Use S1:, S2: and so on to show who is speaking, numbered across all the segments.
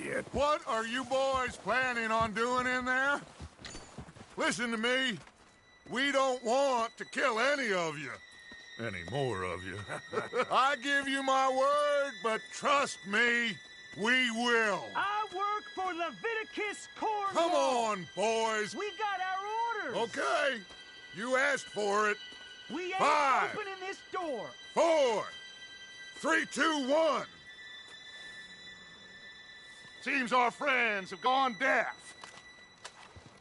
S1: yet.
S2: What are you boys planning on doing in there? Listen to me. We don't want to kill any of you. Any more of you. I give you my word, but trust me, we will.
S3: I work for Leviticus Cornwall.
S2: Come on, boys.
S3: We got our orders.
S2: Okay. You asked for it.
S3: We ain't
S2: 5,
S3: opening this door.
S2: 4, 3, 2, 1. Seems our friends have gone deaf.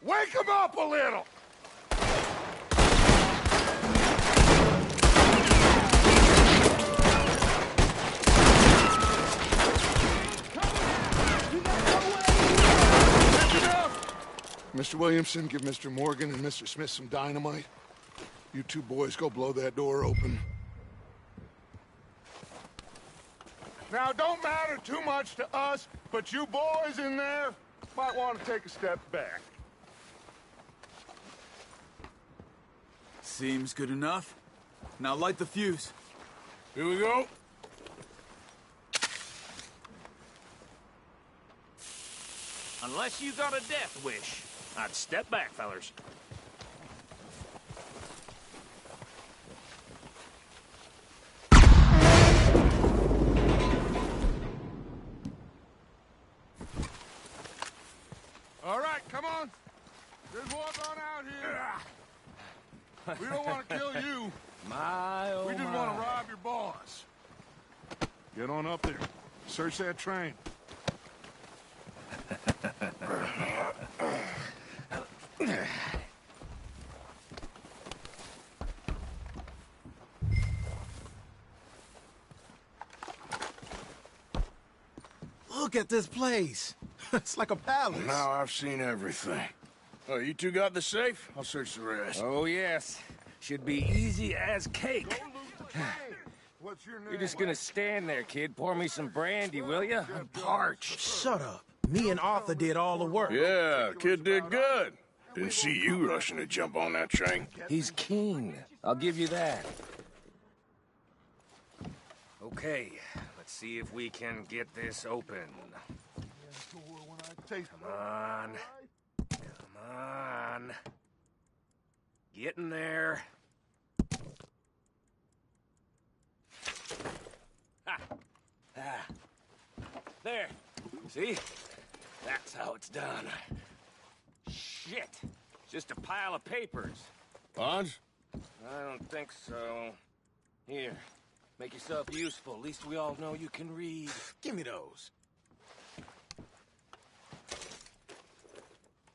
S2: Wake them up a little. Mr. Williamson, give Mr. Morgan and Mr. Smith some dynamite. You two boys go blow that door open. Now, don't matter too much to us, but you boys in there might want to take a step back.
S4: Seems good enough. Now light the fuse.
S1: Here we go.
S5: Unless you got a death wish, I'd step back, fellers.
S2: All right, come on. Just walk on out here. We don't want to kill you. We just want to rob your boss. Get on up there. Search that train.
S6: Look at this place. It's like a palace.
S1: Now I've seen everything. Oh, you two got the safe? I'll search the rest.
S7: Oh, yes. Should be easy as cake.
S2: What's your name?
S7: You're just gonna stand there, kid. Pour me some brandy, will ya? I'm parched.
S6: Shut up. Me and Arthur did all the work.
S1: Yeah, kid did good. Didn't see you rushing to jump on that train.
S7: He's keen. I'll give you that. Okay, let's see if we can get this open. Come on. Come on. Get in there. Ha! Ah. There. See? That's how it's done. Shit. Just a pile of papers.
S1: Bonds?
S7: I don't think so. Here. Make yourself useful. At least we all know you can read.
S6: Give me those.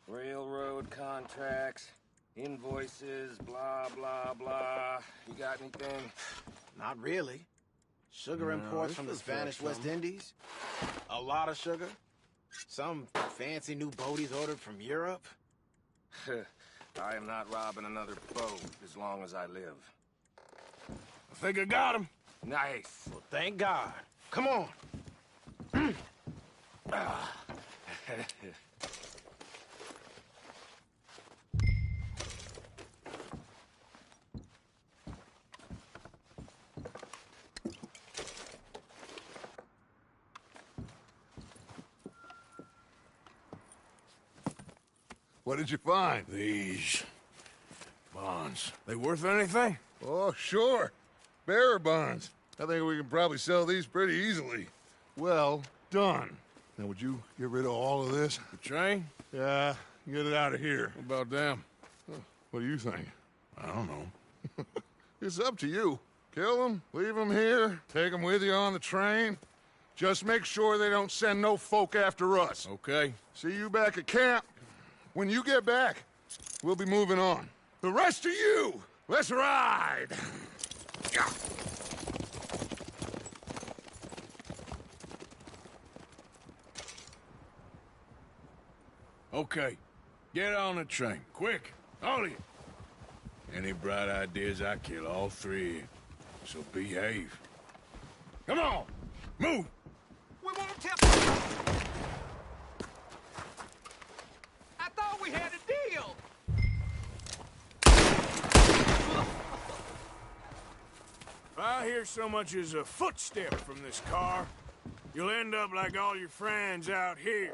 S7: Railroad contracts, invoices, blah, blah, blah. You got anything?
S6: Not really. Sugar imports from the Spanish West Indies. A lot of sugar. Some fancy new boaties ordered from Europe.
S7: I am not robbing another boat as long as I live.
S1: I think I got him.
S7: Nice.
S6: Well, thank God. Come on.
S2: What did you find?
S1: These bonds. They worth anything?
S2: Oh, sure. Bearer bonds. I think we can probably sell these pretty easily. Well done. Now, would you get rid of all of this?
S1: The train?
S2: Yeah, get it out of here.
S1: What about them?
S2: What do you think?
S1: I don't know.
S2: It's up to you. Kill them, leave them here, take them with you on the train. Just make sure they don't send no folk after us.
S1: Okay.
S2: See you back at camp. When you get back, we'll be moving on. The rest of you, let's ride! Yeah.
S1: Okay. Get on the train. Quick. All of you. Any bright ideas, I kill all three of you. So behave. Come on! Move!
S3: We won't tell. I thought we had a deal.
S1: If I hear so much as a footstep from this car, You'll end up like all your friends out here.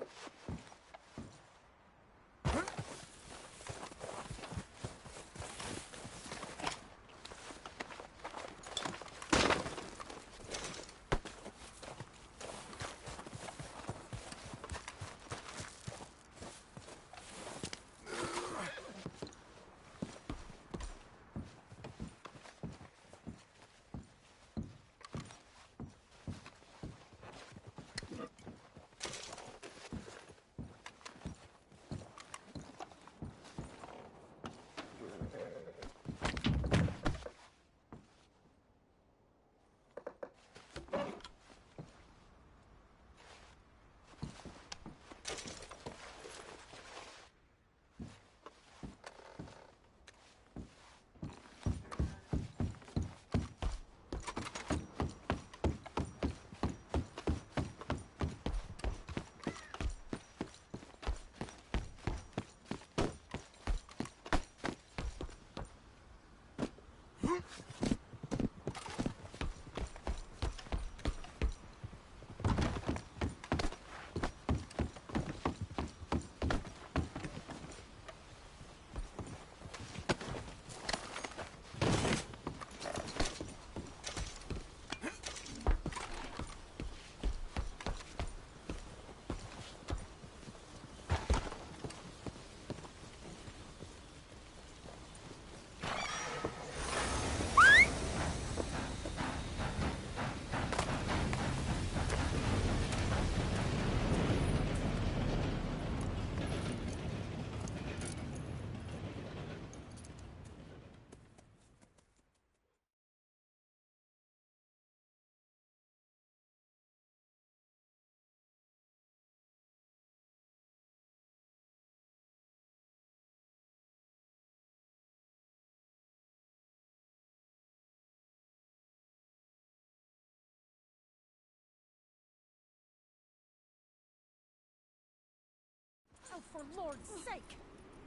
S8: Oh, for Lord's sake!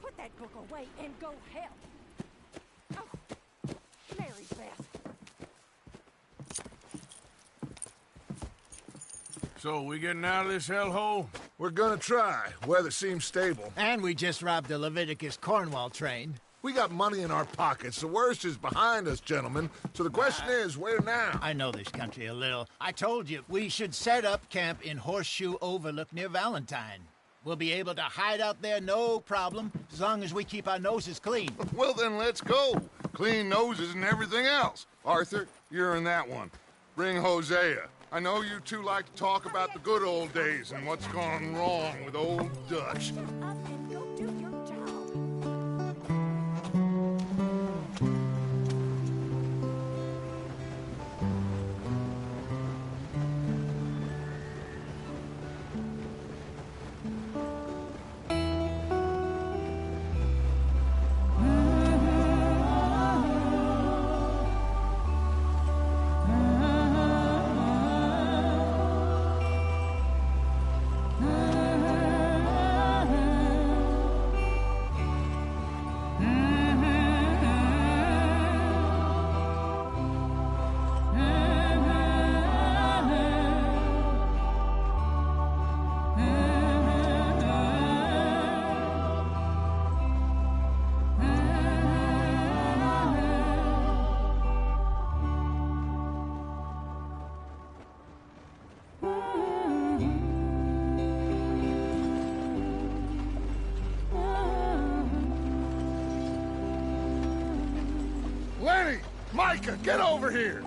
S8: Put that book away and go help! Oh, Mary Beth.
S1: So, we getting out of this hellhole?
S2: We're gonna try. Weather seems stable.
S9: And we just robbed a Leviticus Cornwall train.
S2: We got money in our pockets. The worst is behind us, gentlemen. So the question is, where now?
S9: I know this country a little. I told you, we should set up camp in Horseshoe Overlook near Valentine. We'll be able to hide out there, no problem, as long as we keep our noses clean.
S2: Well, then let's go. Clean noses and everything else. Arthur, you're in that one. Bring Hosea. I know you two like to talk about the good old days and what's gone wrong with old Dutch.
S8: Shut up and go do your job.
S2: Lenny! Micah, get over here!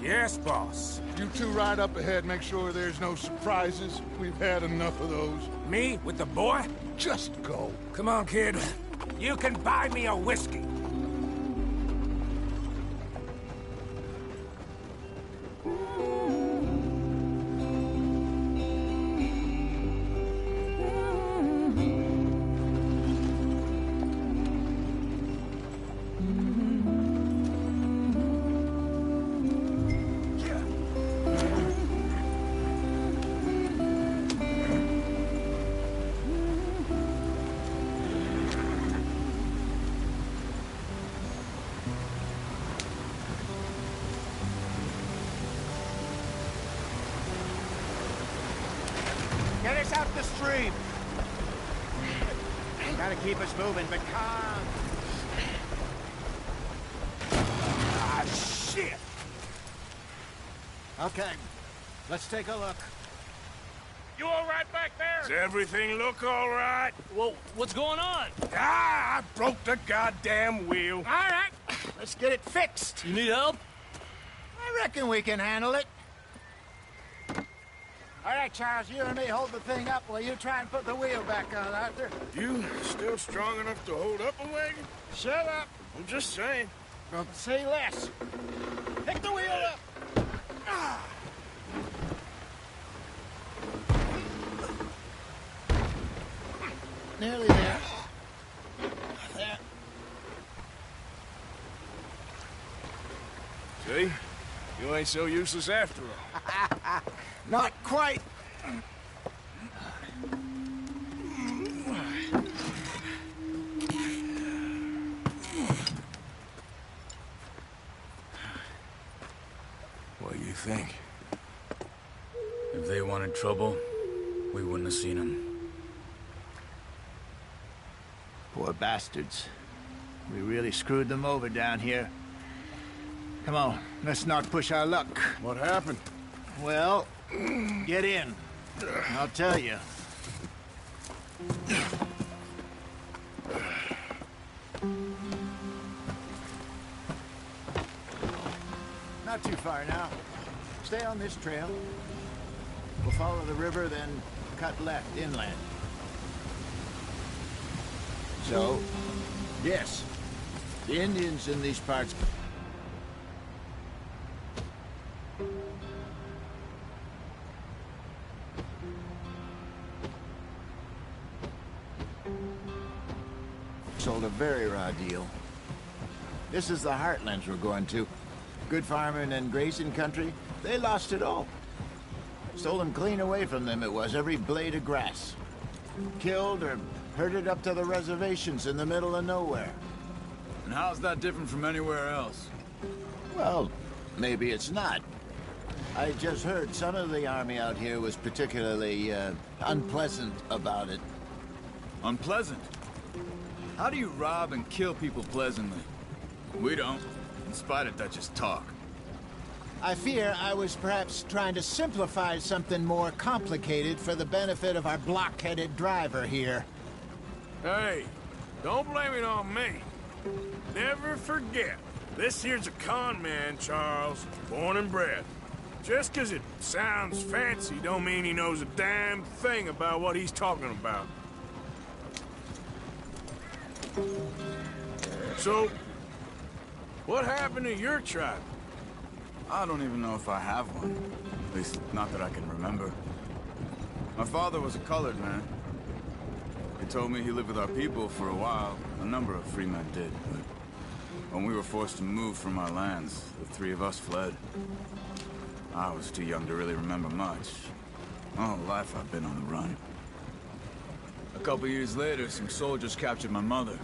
S7: Yes, boss.
S2: You two ride up ahead, make sure there's no surprises. We've had enough of those.
S7: Me with the boy?
S2: Just go.
S7: Come on, kid. You can buy me a whiskey.
S9: Get us out the stream! Gotta keep us moving, but calm.
S3: Ah, shit!
S9: Okay, let's take a look.
S7: You all right back there?
S1: Does everything look all right?
S5: Well, what's going on?
S1: Ah, I broke the goddamn wheel.
S9: All right, let's get it fixed.
S5: You need help?
S9: I reckon we can handle it. All right, Charles, you and me hold the thing up while you try and put the wheel back on, Arthur.
S1: You still strong enough to hold up a wagon?
S9: Shut up.
S1: I'm just saying.
S9: Well, say less. Pick the wheel up. Ah. Nearly there. There.
S1: See? You ain't so useless after all.
S9: Not quite.
S1: What do you think?
S4: If they wanted trouble, we wouldn't have seen them.
S9: Poor bastards. We really screwed them over down here. Come on, let's not push our luck.
S1: What happened?
S9: Well, get in. I'll tell you. Not too far now. Stay on this trail. We'll follow the river, then cut left inland. So, yes, the Indians in these parts sold a very raw deal. This is the heartlands we're going to. Good farming and grazing country, they lost it all. Stolen clean away from them it was, every blade of grass. Killed or herded up to the reservations in the middle of nowhere.
S4: And how's that different from anywhere else?
S9: Well, maybe it's not. I just heard some of the army out here was particularly, unpleasant about it.
S4: Unpleasant? How do you rob and kill people pleasantly? We don't, in spite of Dutch's talk.
S9: I fear I was perhaps trying to simplify something more complicated for the benefit of our block-headed driver here.
S1: Hey, don't blame it on me. Never forget, this here's a con man, Charles, born and bred. Just 'cause it sounds fancy don't mean he knows a damn thing about what he's talking about. So, what happened to your tribe?
S4: I don't even know if I have one. At least, not that I can remember. My father was a colored man. He told me he lived with our people for a while. A number of free men did, but when we were forced to move from our lands, the three of us fled. I was too young to really remember much. My whole life I've been on the run. A couple years later, some soldiers captured my mother.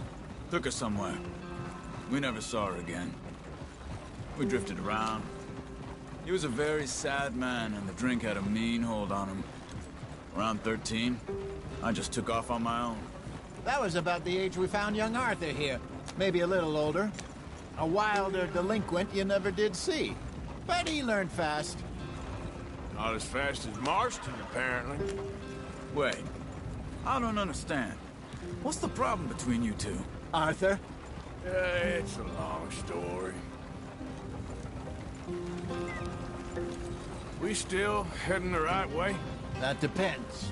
S4: Took her somewhere. We never saw her again. We drifted around. He was a very sad man, and the drink had a mean hold on him. Around 13, I just took off on my own.
S9: That was about the age we found young Arthur here. Maybe a little older. A wilder delinquent you never did see. But he learned fast.
S1: Not as fast as Marston, apparently.
S4: Wait, I don't understand. What's the problem between you two?
S9: Arthur?
S1: It's a long story. We still heading the right way?
S9: That depends.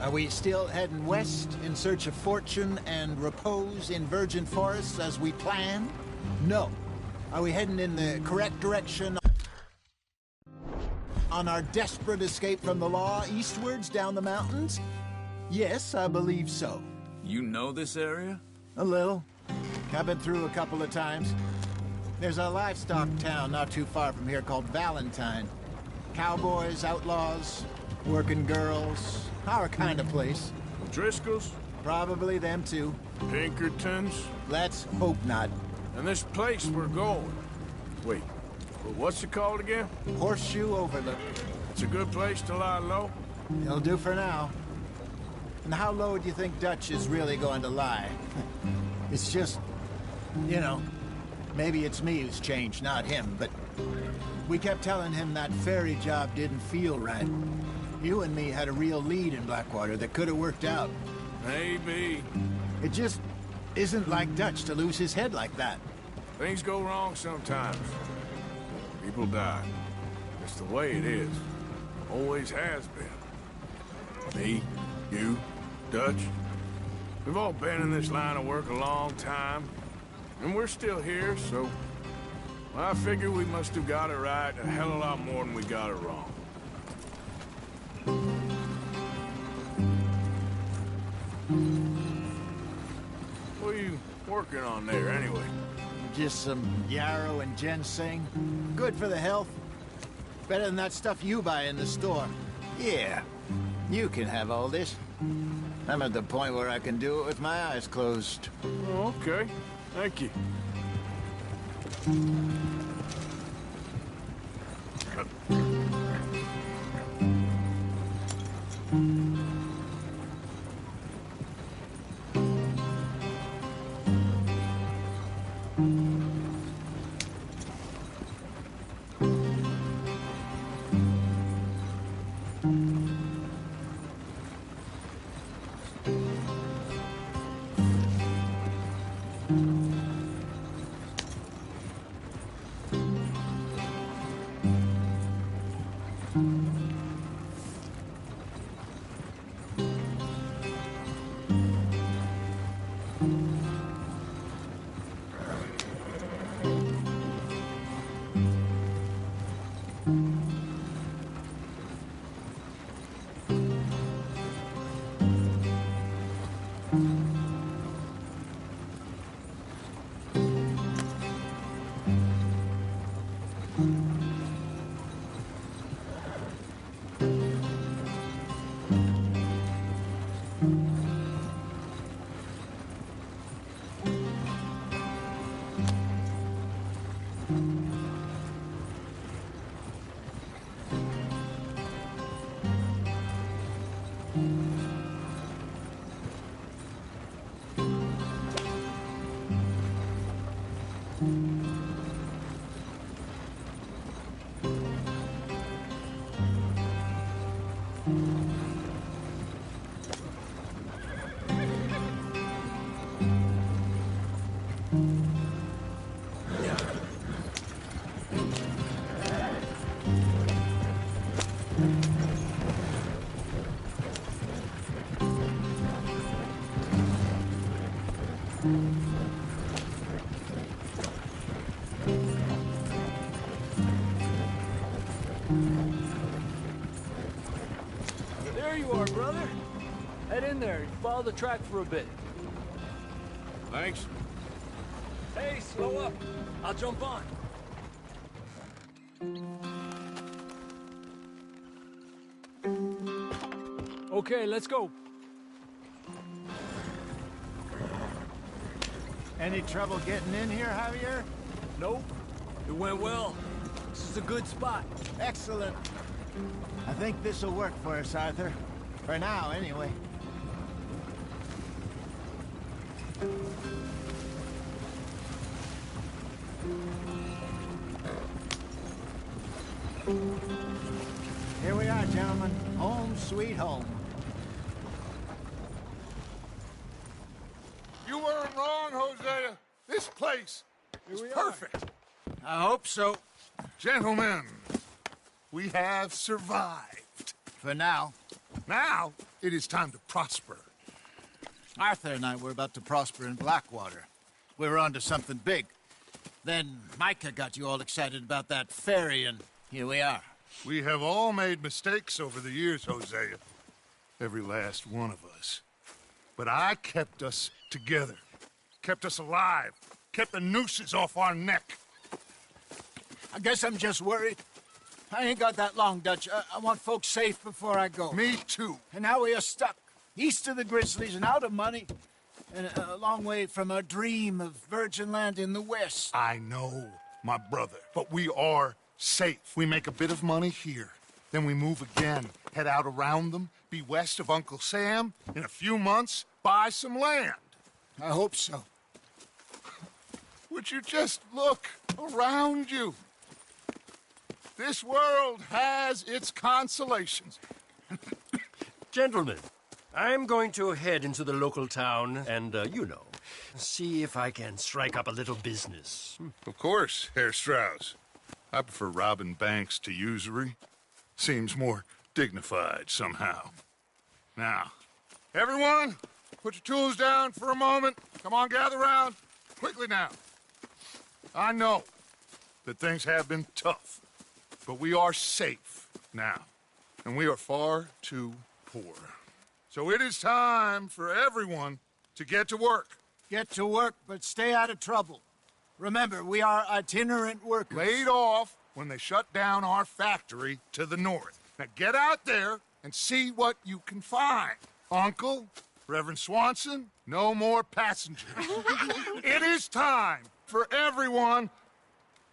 S9: Are we still heading west in search of fortune and repose in virgin forests as we planned? No. Are we heading in the correct direction on our desperate escape from the law eastwards down the mountains? Yes, I believe so.
S4: You know this area?
S9: A little. I've been through a couple of times. There's a livestock town not too far from here called Valentine. Cowboys, outlaws, working girls, our kind of place.
S1: Driscoll's?
S9: Probably them too.
S1: Pinkertons?
S9: Let's hope not.
S1: And this place we're going. Wait, what's it called again?
S9: Horseshoe Overlook.
S1: It's a good place to lie low?
S9: It'll do for now. And how low do you think Dutch is really going to lie? It's just, you know, maybe it's me who's changed, not him, but we kept telling him that ferry job didn't feel right. You and me had a real lead in Blackwater that could have worked out.
S1: Maybe.
S9: It just isn't like Dutch to lose his head like that.
S1: Things go wrong sometimes. People die. It's the way it is. Always has been. Me, you, Dutch. We've all been in this line of work a long time. And we're still here, so... I figure we must have got it right a hell of a lot more than we got it wrong. What are you working on there, anyway?
S9: Just some yarrow and ginseng. Good for the health. Better than that stuff you buy in the store. Yeah, you can have all this. I'm at the point where I can do it with my eyes closed.
S1: Oh, okay. Thank you.
S10: There you are, brother. Head in there and follow the track for a bit.
S1: Thanks.
S10: Hey, slow up. I'll jump on. Okay, let's go.
S9: Any trouble getting in here, Javier?
S10: Nope. It went well. This is a good spot.
S9: Excellent. I think this'll work for us, Arthur. For now, anyway. Here we are, gentlemen. Home sweet home.
S2: You weren't wrong, Hosea. This place is perfect.
S9: I hope so.
S2: Gentlemen, we have survived.
S9: For now.
S2: Now, it is time to prosper.
S9: Arthur and I were about to prosper in Blackwater. We were onto something big. Then Micah got you all excited about that ferry, and here we are.
S2: We have all made mistakes over the years, Hosea. Every last one of us. But I kept us together. Kept us alive. Kept the nooses off our neck.
S9: I guess I'm just worried. I ain't got that long, Dutch. I want folks safe before I go.
S2: Me too.
S9: And now we are stuck. East of the Grizzlies and out of money. And a long way from our dream of virgin land in the west.
S2: I know, my brother. But we are safe. We make a bit of money here. Then we move again, head out around them, be west of Uncle Sam. In a few months, buy some land.
S9: I hope so.
S2: Would you just look around you? This world has its consolations.
S11: Gentlemen, I'm going to head into the local town and, see if I can strike up a little business.
S2: Of course, Herr Strauss. I prefer robbing banks to usury. Seems more dignified somehow. Now, everyone, put your tools down for a moment. Come on, gather round. Quickly now. I know that things have been tough, but we are safe now, and we are far too poor. So it is time for everyone to get to work.
S9: Get to work, but stay out of trouble. Remember, we are itinerant workers.
S2: Laid off when they shut down our factory to the north. Now get out there and see what you can find. Uncle, Reverend Swanson, no more passengers. It is time for everyone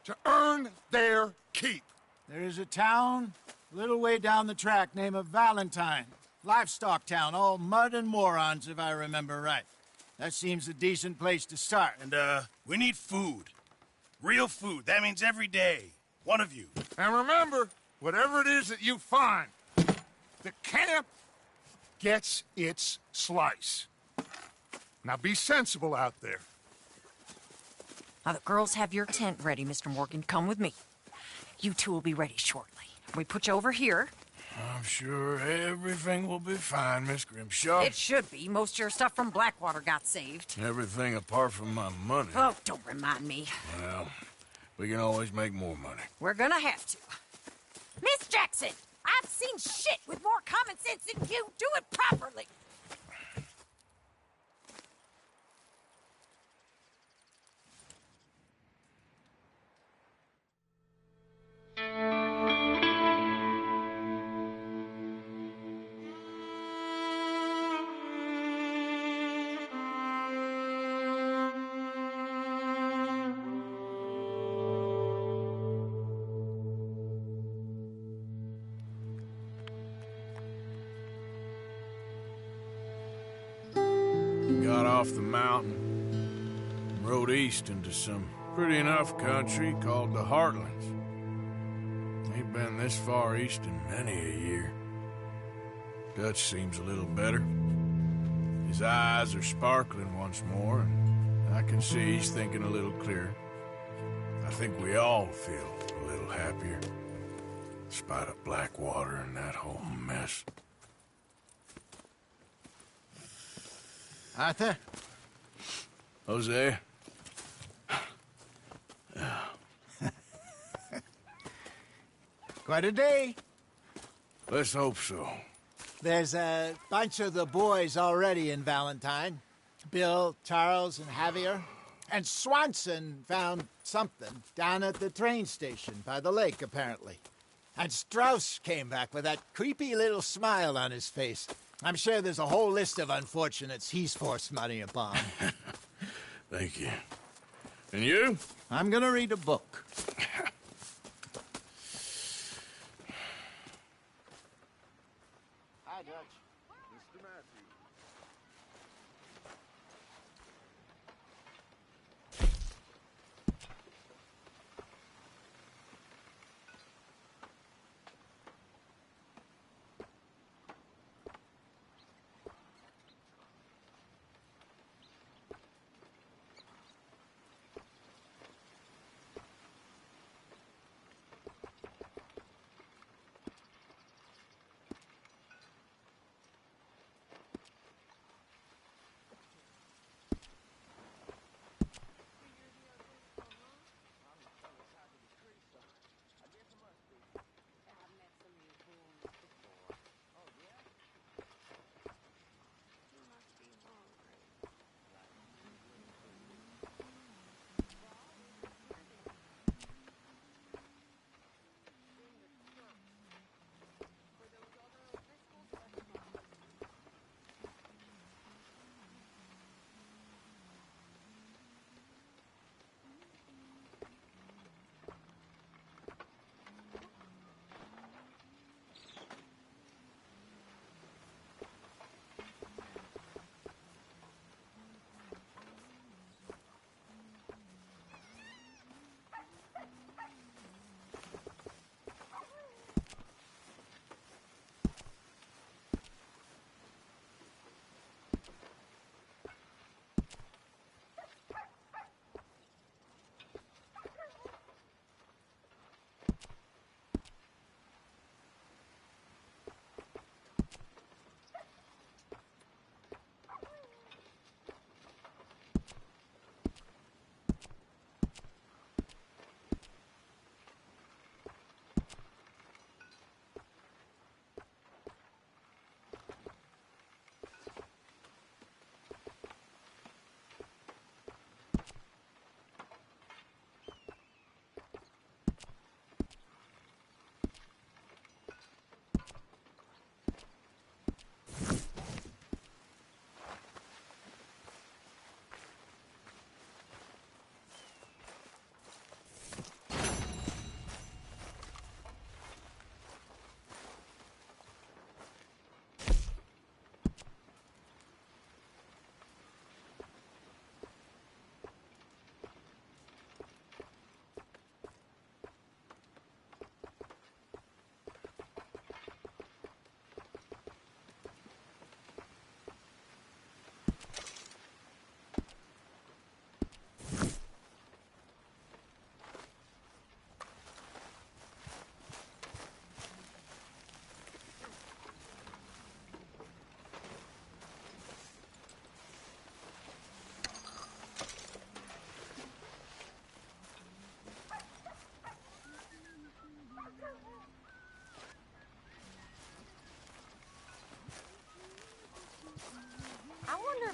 S2: to earn their keep.
S9: There is a town a little way down the track named Valentine. Livestock town, all mud and morons, if I remember right. That seems a decent place to start.
S12: And, we need food. Real food. That means every day. One of you.
S2: And remember, whatever it is that you find, the camp gets its slice. Now be sensible out there.
S13: Now, the girls have your tent ready, Mr. Morgan. Come with me. You two will be ready shortly. We put you over here.
S1: I'm sure everything will be fine, Miss Grimshaw.
S13: It should be. Most of your stuff from Blackwater got saved.
S1: Everything apart from my money.
S13: Oh, don't remind me.
S1: Well, we can always make more money.
S13: We're gonna have to. Miss Jackson, I've seen shit with more common sense than you. Do it properly.
S1: Got off the mountain, rode east into some pretty enough country called the Heartlands. Ain't been this far east in many a year. Dutch seems a little better. His eyes are sparkling once more, and I can see he's thinking a little clearer. I think we all feel a little happier, in spite of Blackwater and that whole mess.
S9: Arthur?
S1: Jose?
S9: Quite a day.
S1: Let's hope so.
S9: There's a bunch of the boys already in Valentine. Bill, Charles, and Javier. And Swanson found something down at the train station by the lake, apparently. And Strauss came back with that creepy little smile on his face. I'm sure there's a whole list of unfortunates he's forced money upon.
S1: Thank you. And you?
S9: I'm gonna read a book. Hi, Dutch.
S2: Mr. Matthews.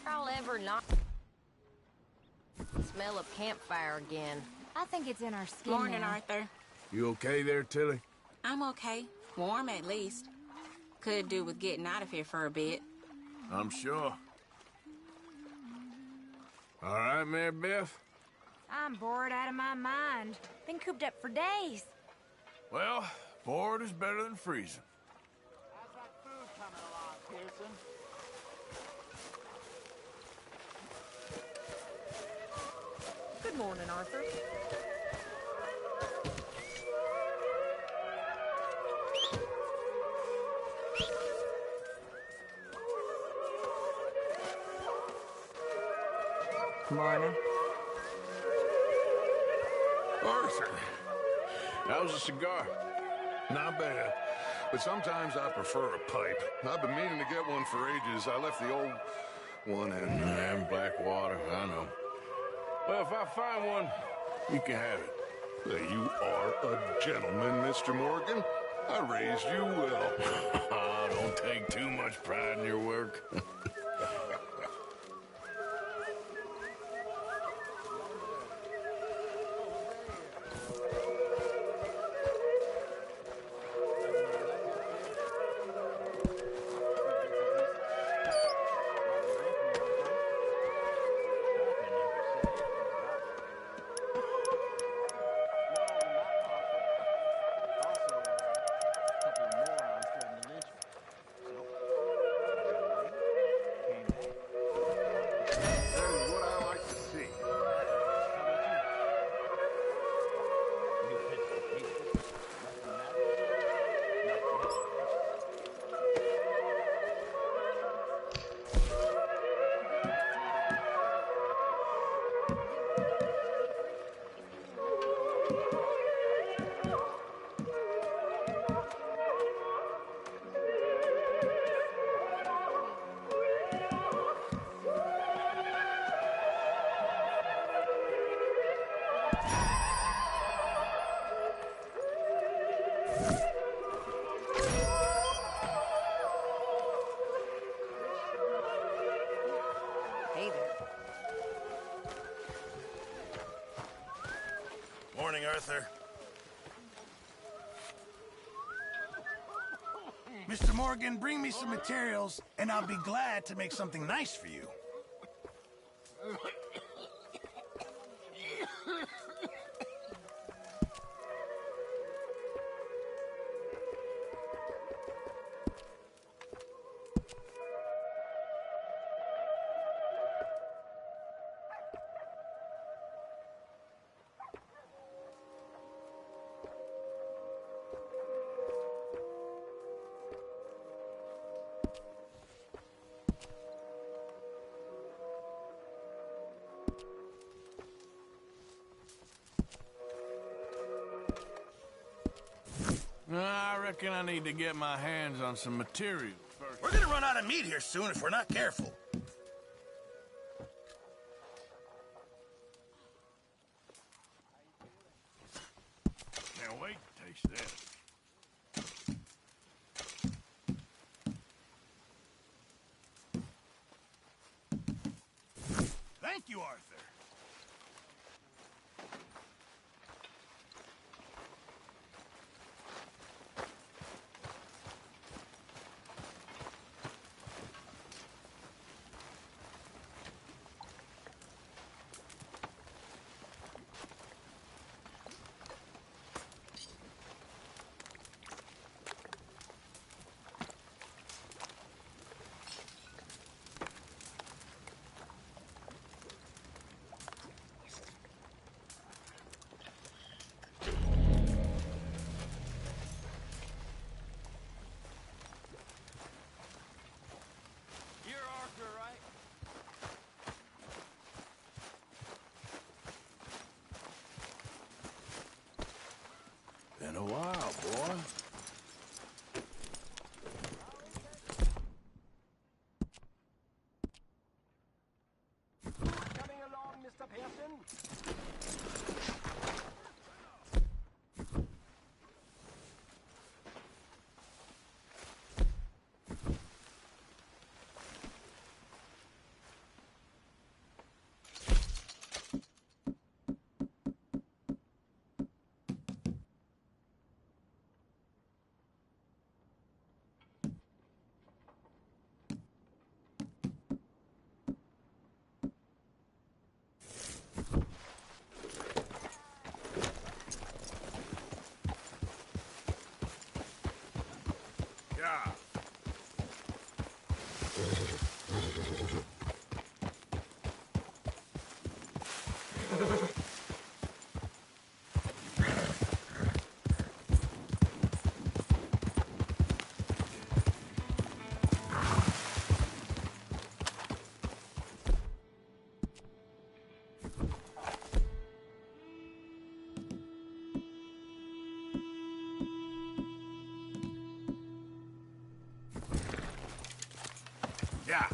S14: I'll ever not smell a campfire again.
S15: I think it's in our skin
S16: Morning,
S15: now.
S16: Arthur.
S1: You okay there, Tilly?
S16: I'm okay. Warm, at least. Could do with getting out of here for a bit.
S1: I'm sure. All right, Mary Beth?
S15: I'm bored out of my mind. Been cooped up for days.
S1: Well, bored is better than freezing.
S9: How's that food coming along, Pearson?
S13: Good morning, Arthur.
S14: Morning.
S2: Arthur, how's a cigar? Not bad, but sometimes I prefer a pipe. I've been meaning to get one for ages. I left the old one in Blackwater, I know.
S1: Well, if I find one, you can have it.
S2: Hey, you are a gentleman, Mr. Morgan. I raised you well.
S1: Don't take too much pride in your work.
S14: Hey there.
S12: Morning, Arthur. Mr. Morgan, bring me some materials, and I'll be glad to make something nice for you.
S1: I reckon I need to get my hands on some material first.
S12: We're gonna run out of meat here soon if we're not careful.
S1: Can't wait to taste this.
S12: Thank you, Arthur.
S1: Been a while, boy.
S11: Coming along, Mr. Pearson.
S1: Yeah.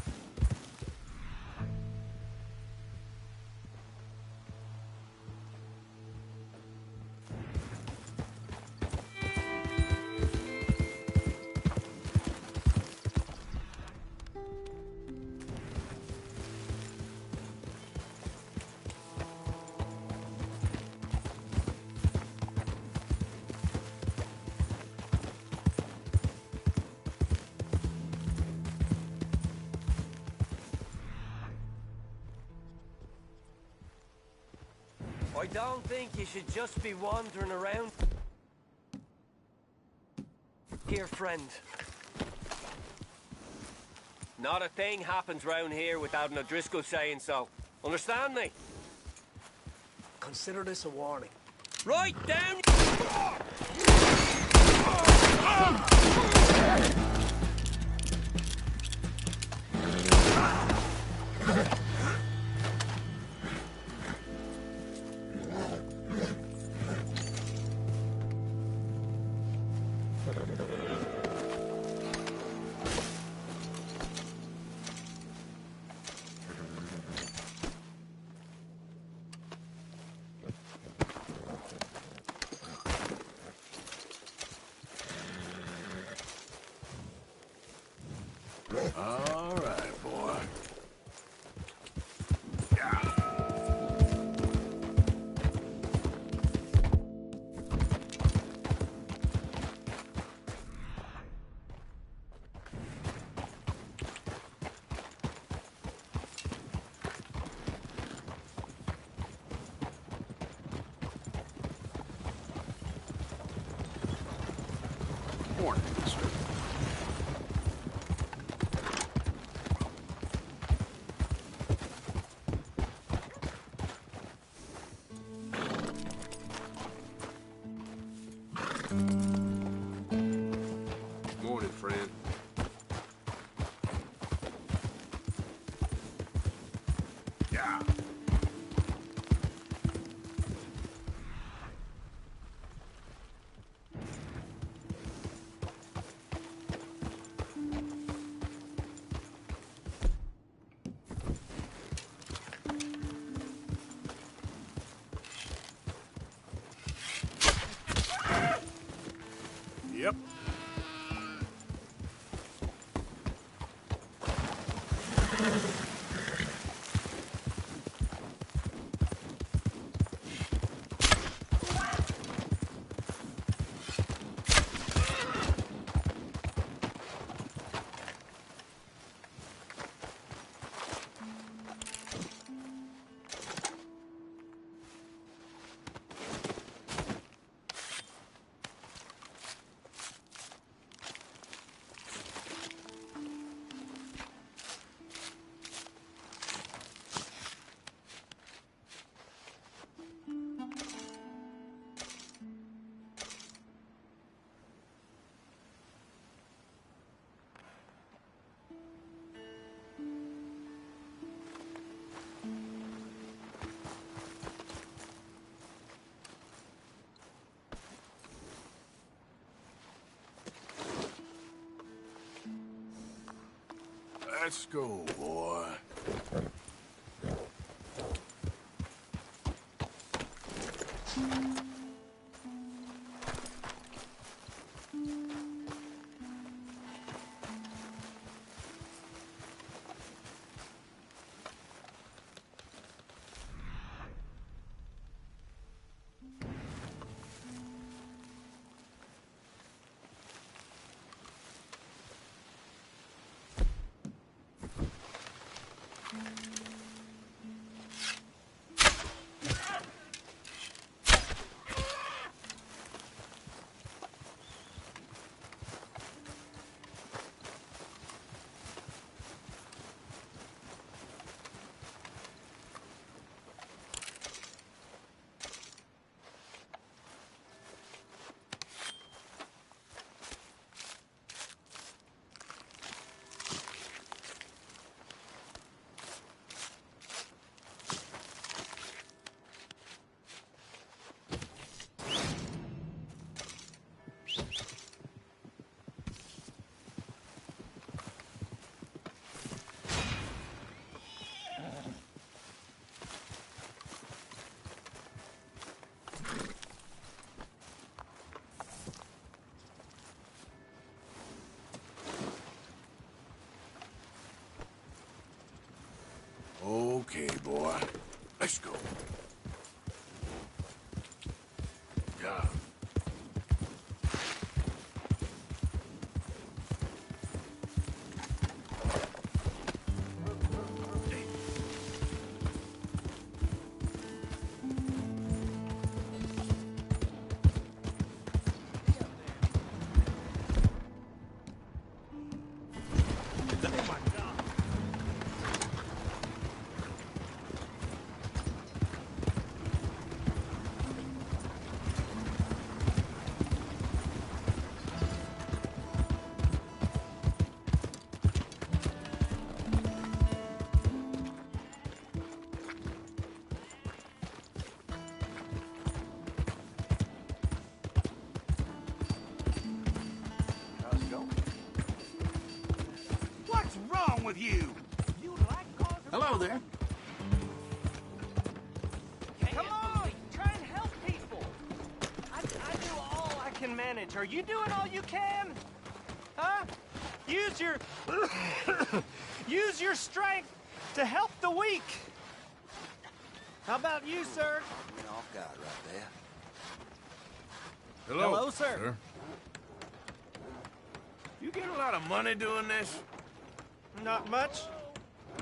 S17: I don't think you should just be wandering around here, friend. Not a thing happens round here without an O'Driscoll saying so. Understand me?
S10: Consider this a warning.
S17: Right down!
S1: All right, boy. Morning, mister. Morning, friend. Yeah. Yep. Let's go, boy. Okay, boy. Let's go. Yeah.
S12: What's wrong with you?
S3: Hello there.
S17: Come on, try and help people. I do all I can manage. Are you doing all you can? Huh? Use your use your strength to help the weak. How about you, sir?
S3: Went off guard right there.
S17: Hello, sir.
S1: You get a lot of money doing this?
S17: Not much,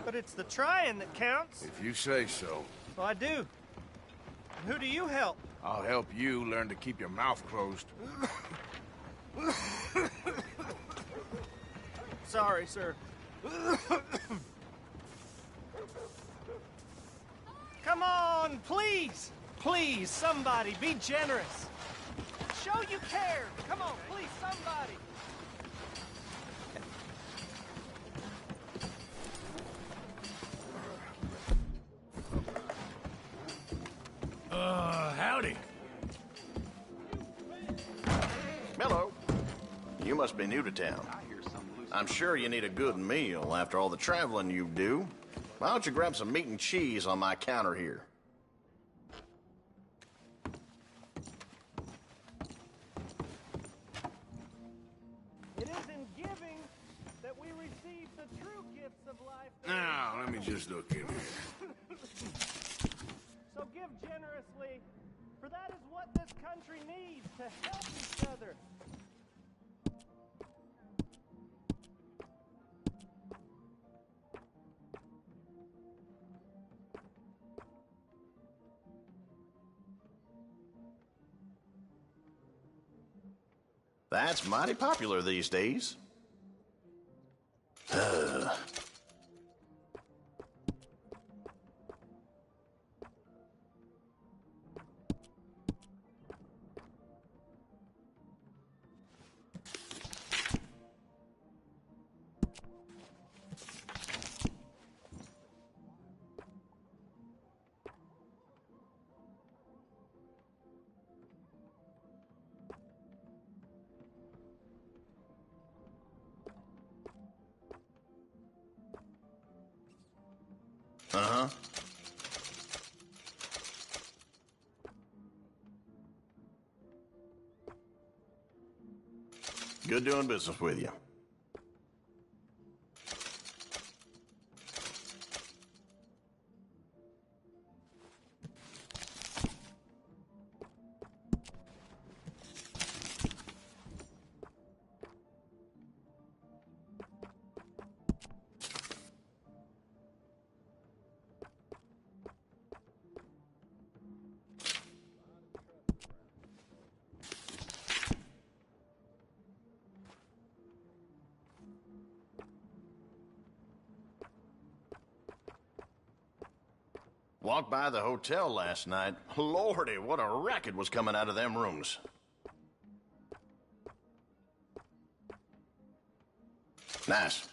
S17: but it's the trying that counts.
S1: If you say so.
S17: Well, I do. Who do you help?
S1: I'll help you learn to keep your mouth closed.
S17: Sorry, sir. Come on, please. Please, somebody, be generous. Show you care. Come on, please, somebody.
S1: Howdy.
S18: Hello. You must be new to town. I'm sure you need a good meal after all the traveling you do. Why don't you grab some meat and cheese on my counter here?
S17: It is in giving that we receive the true gifts of life.
S1: Now, let me just look in here.
S17: So give generously, for that is what this country needs, to help each other.
S18: That's mighty popular these days. Uh-huh. Good doing business with you. Walked by the hotel last night. Lordy, what a racket was coming out of them rooms. Nice.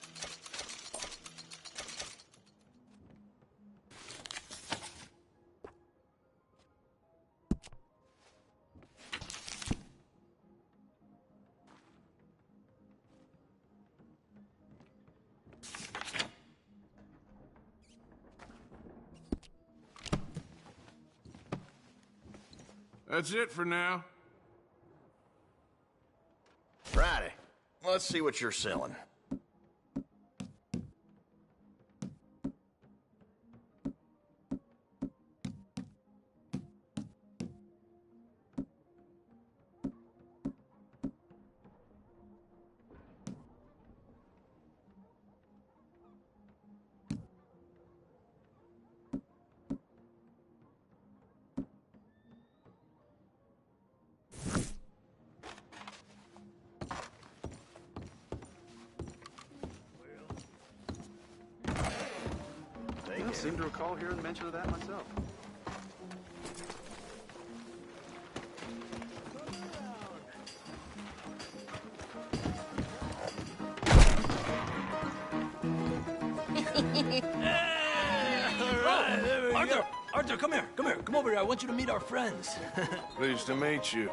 S1: That's it for now.
S18: Righty. Let's see what you're selling.
S19: don't seem to recall hearing mention of that myself.
S10: Arthur, come here. Come over here. I want you to meet our friends.
S1: Pleased to meet you.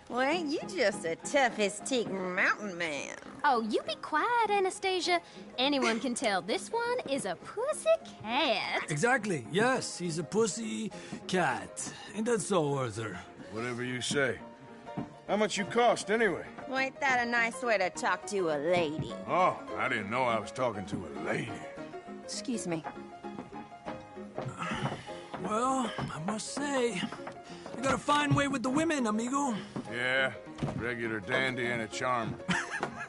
S14: Well, ain't you just a tough-as-teak mountain man?
S20: Oh, you be quiet, Anastasia. Anyone can tell this one is a pussy cat.
S10: Exactly. Yes, he's a pussy cat. Ain't that so, Arthur?
S1: Whatever you say. How much you cost, anyway?
S14: Well, ain't that a nice way to talk to a lady?
S1: Oh, I didn't know I was talking to a lady.
S14: Excuse me.
S10: Well, I must say, you got a fine way with the women, amigo.
S1: Yeah, regular dandy and a charmer.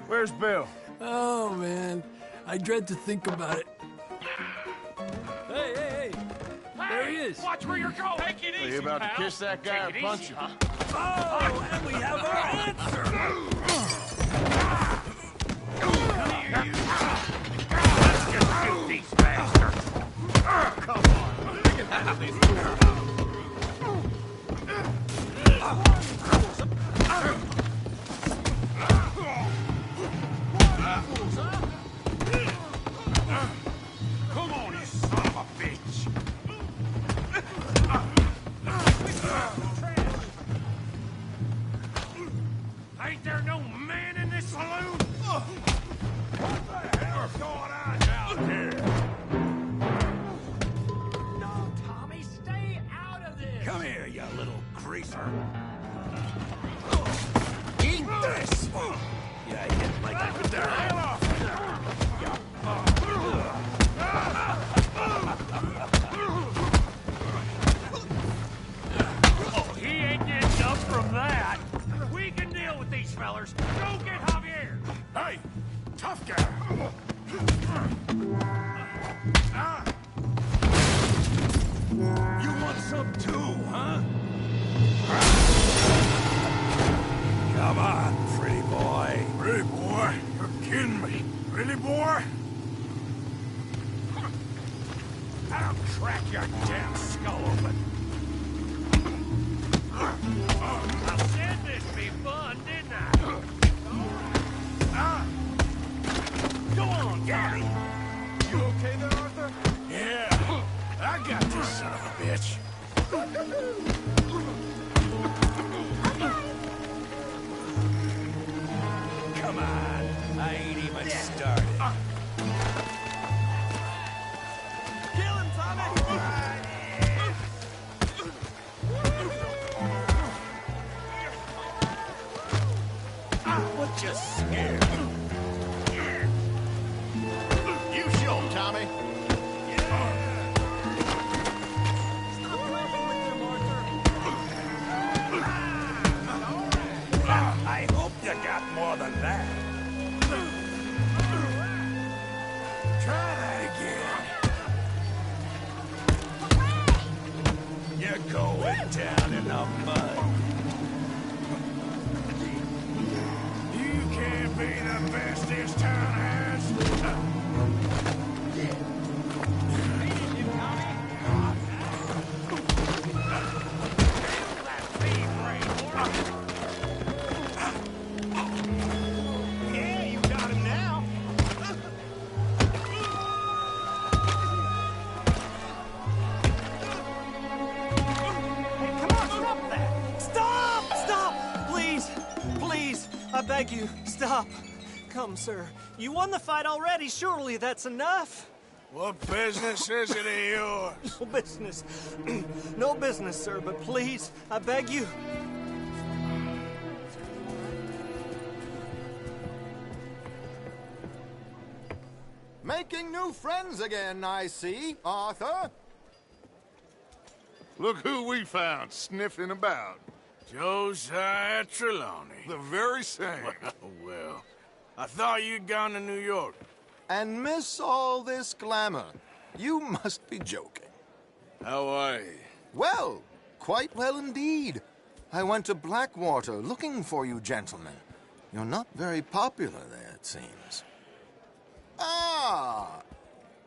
S1: Where's Bill?
S10: Oh, man. I dread to think about it. Hey! There he is.
S3: Watch where you're going. Take it easy,
S1: Are you about to
S3: pal.
S1: kiss that guy or
S3: Take it
S1: punch
S3: easy,
S1: him?
S3: huh?
S10: Oh, and we have our answer.
S3: Let's just shoot these bastards. Come on. We can handle these. Come on, you son of a bitch. Ain't there no man in this saloon? What the hell's going on down here?
S17: No, Tommy, stay out of this.
S3: Come here, you little greaser.
S17: Eat this.
S3: Yeah, hit like that with their hell off. Oh, he ain't getting up from that. We can deal with these fellers. Go get Javier. Hey, tough guy. You want some too, huh? Come on, pretty boy. Pretty boy? You're kidding me. Really, boy? I'll crack your damn skull open. I said this'd be fun, didn't I? Go on, Gabby. You okay there, Arthur? Yeah. I got this son of a bitch. Come on. I ain't even started. Kill him, Tommy! What you scared?
S18: You show him, Tommy.
S3: I hope you got more than that. Try that again. You're going down in the mud. You can't be the best this town has. Yeah, you got him now.
S17: Hey, come on, stop that. Stop! Please, I beg you, stop. Come, sir. You won the fight already. Surely that's enough.
S1: What business is it of yours?
S17: No business. No business, sir, but please, I beg you.
S2: Making new friends again, I see, Arthur. Look who we found sniffing about.
S1: Josiah Trelawney.
S2: The very same.
S1: Well, I thought you'd gone to New York.
S2: And miss all this glamour. You must be joking.
S1: How are you?
S2: Well, quite well indeed. I went to Blackwater looking for you gentlemen. You're not very popular there, it seems. Ah!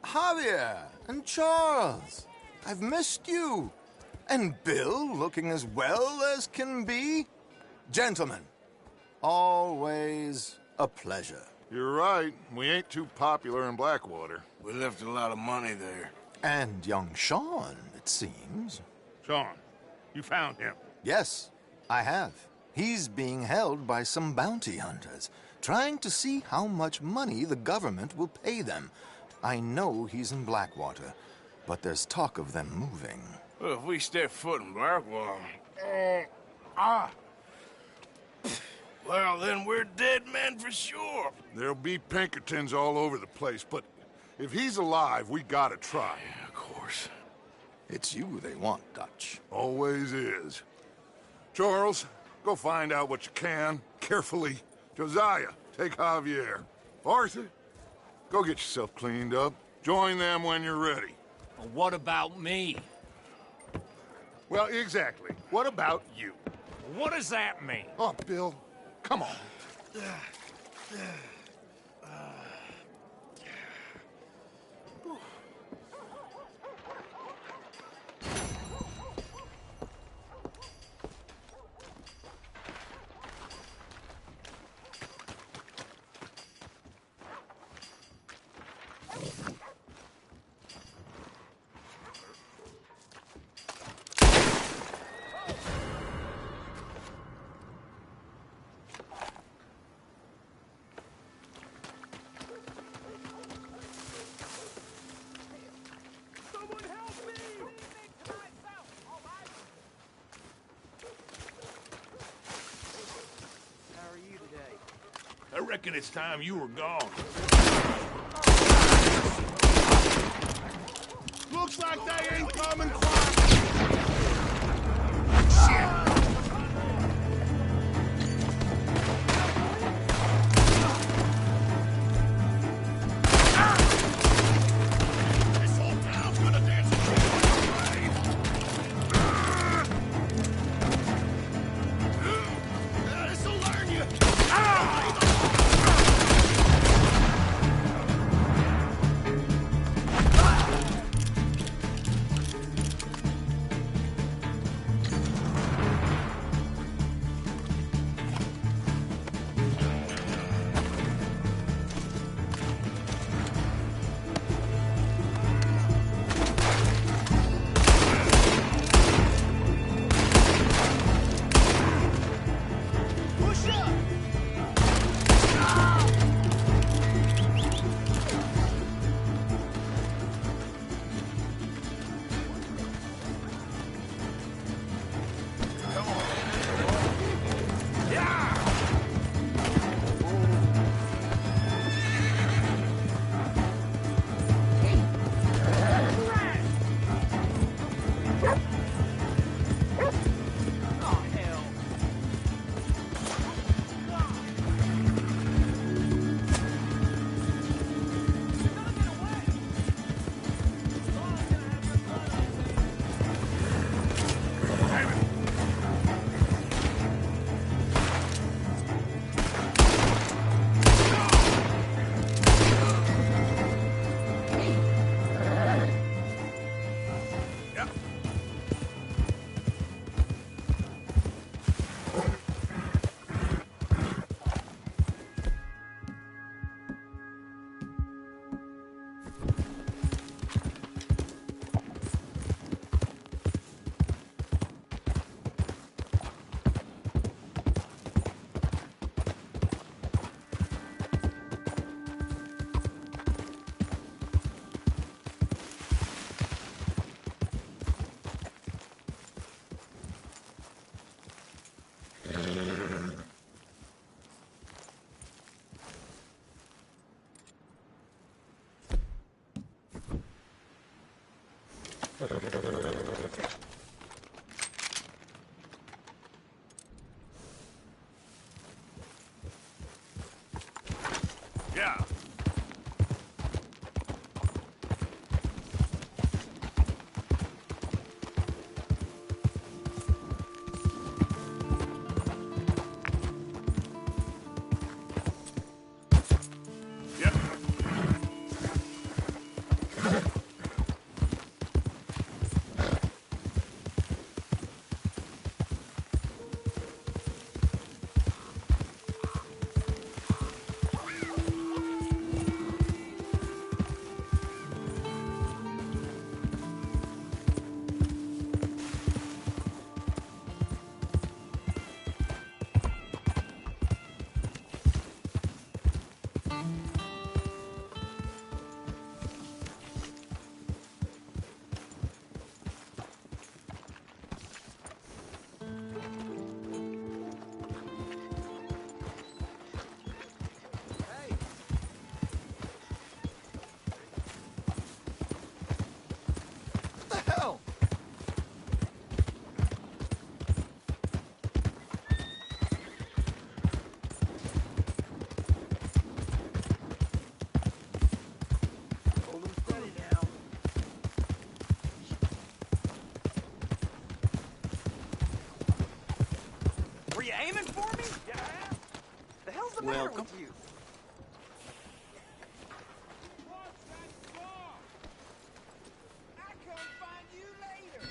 S21: Javier and Charles. I've missed you. And Bill looking as well as can be. Gentlemen, always a pleasure.
S2: You're right. We ain't too popular in Blackwater.
S1: We left a lot of money there.
S21: And young Sean, it seems.
S2: Sean, you found him?
S21: Yes, I have. He's being held by some bounty hunters, trying to see how much money the government will pay them. I know he's in Blackwater, but there's talk of them moving.
S1: Well, if we step foot in Blackwater... Well, then we're dead men for sure.
S2: There'll be Pinkertons all over the place, but if he's alive, we gotta try.
S1: Yeah, of course.
S21: It's you they want, Dutch.
S2: Always is. Charles, go find out what you can, carefully. Josiah, take Javier. Arthur, go get yourself cleaned up. Join them when you're ready.
S5: Well, what about me?
S2: Well, exactly. What about you?
S5: What does that mean?
S2: Oh, Bill, come on.
S1: I reckon it's time you were gone. Looks like they ain't coming quiet. Shit! This whole town's gonna dance a parade. This'll learn you. Yeah.
S14: Welcome.
S17: with you? I come find you later.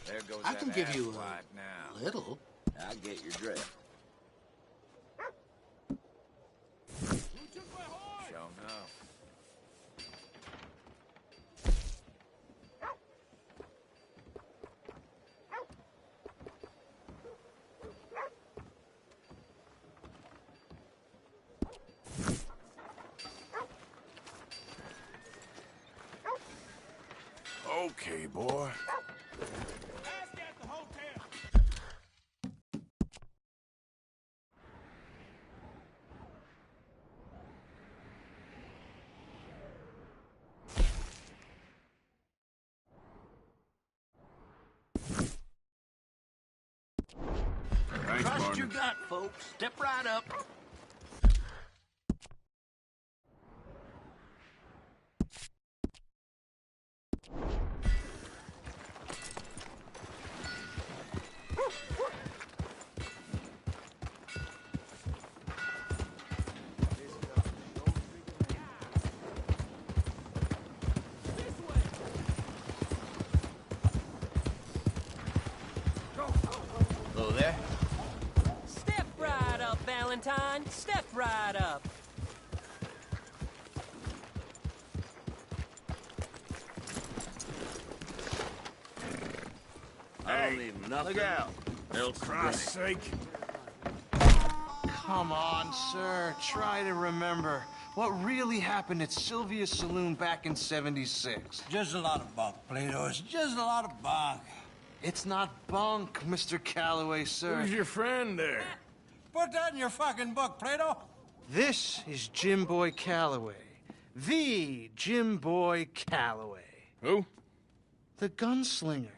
S14: There goes
S6: I can
S14: that
S6: give you
S14: right now.
S6: a little.
S14: I get your drift. Sure enough.
S1: Okay, boy.
S17: Trust your gut, folks. Step right up.
S14: Hello there.
S17: Step right up, Valentine. Step right up.
S14: I don't leave nothing.
S1: Look out.
S14: Else
S1: Christ's sake.
S22: Come on, sir. Try to remember what really happened at Sylvia's Saloon back in '76.
S6: Just a lot of bunk, Plato. It's just a lot of bunk.
S22: It's not bunk, Mr. Calloway, sir.
S1: Who's your friend there?
S6: Put that in your fucking book, Plato.
S22: This is Jim Boy Calloway. The Jim Boy Calloway.
S1: Who?
S22: The gunslinger.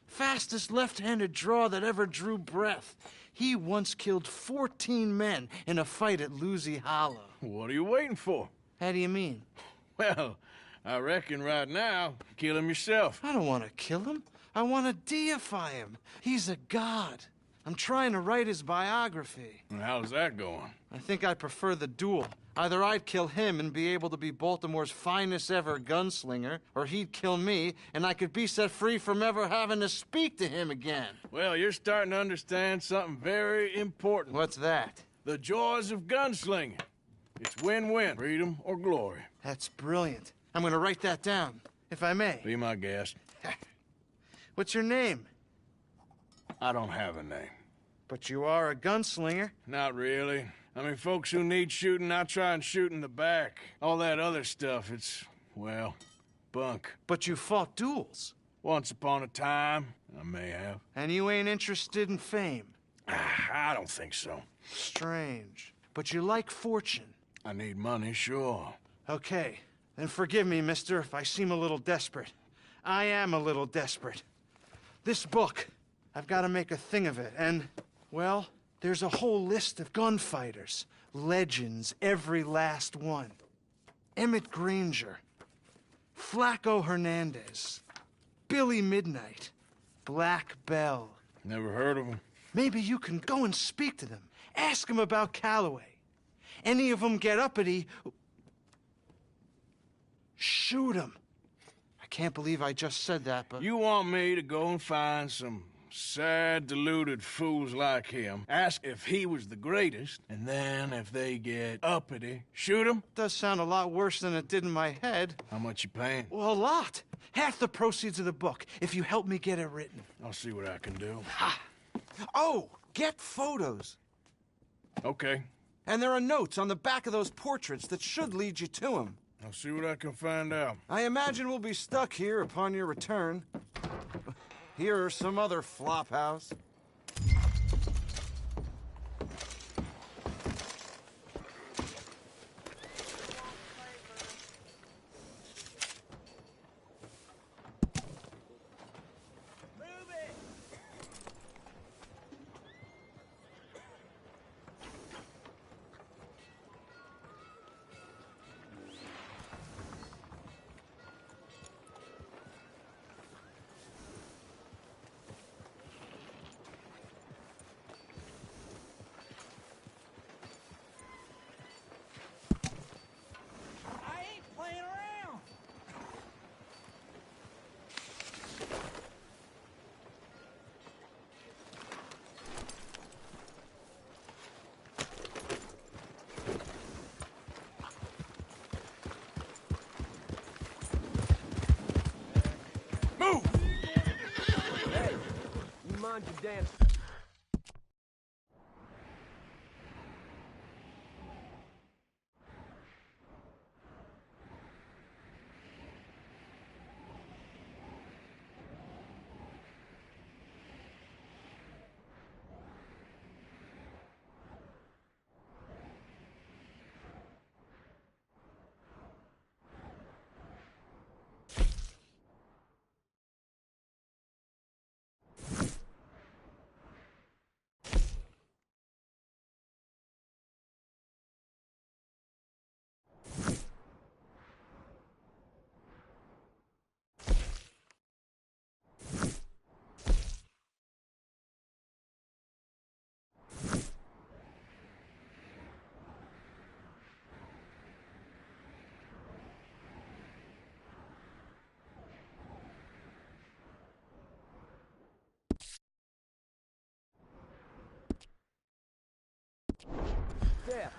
S22: Fastest left-handed draw that ever drew breath. He once killed 14 men in a fight at Lucy Hollow.
S1: What are you waiting for?
S22: How do you mean?
S1: Well, I reckon right now, kill him yourself.
S22: I don't want to kill him. I want to deify him. He's a god. I'm trying to write his biography.
S1: And how's that going?
S22: I think I prefer the duel. Either I'd kill him and be able to be Baltimore's finest ever gunslinger, or he'd kill me and I could be set free from ever having to speak to him again.
S1: Well, you're starting to understand something very important.
S22: What's that?
S1: The joys of gunslinging. It's win-win, freedom or glory.
S22: That's brilliant. I'm going to write that down, if I may.
S1: Be my guest.
S22: What's your name?
S1: I don't have a name.
S22: But you are a gunslinger.
S1: Not really. I mean, folks who need shooting, I try and shoot in the back. All that other stuff, it's, well, bunk.
S22: But you fought duels.
S1: Once upon a time, I may have.
S22: And you ain't interested in fame.
S1: I don't think so.
S22: Strange. But you like fortune.
S1: I need money, sure.
S22: Okay. Then forgive me, mister, if I seem a little desperate. I am a little desperate. This book, I've got to make a thing of it, and, well, there's a whole list of gunfighters. Legends, every last one. Emmett Granger, Flaco Hernandez, Billy Midnight, Black Bell.
S1: Never heard of him.
S22: Maybe you can go and speak to them. Ask them about Calloway. Any of them get uppity, shoot them. I can't believe I just said that, but...
S1: You want me to go and find some sad, deluded fools like him, ask if he was the greatest, and then if they get uppity, shoot him?
S22: Does sound a lot worse than it did in my head.
S1: How much you paying?
S22: Well, a lot. Half the proceeds of the book, if you help me get it written.
S1: I'll see what I can do.
S22: Ha! Oh, get photos.
S1: Okay.
S22: And there are notes on the back of those portraits that should lead you to him.
S1: I'll see what I can find out.
S22: I imagine we'll be stuck here upon your return. Here are some other flophouse.
S17: mind your damn... There.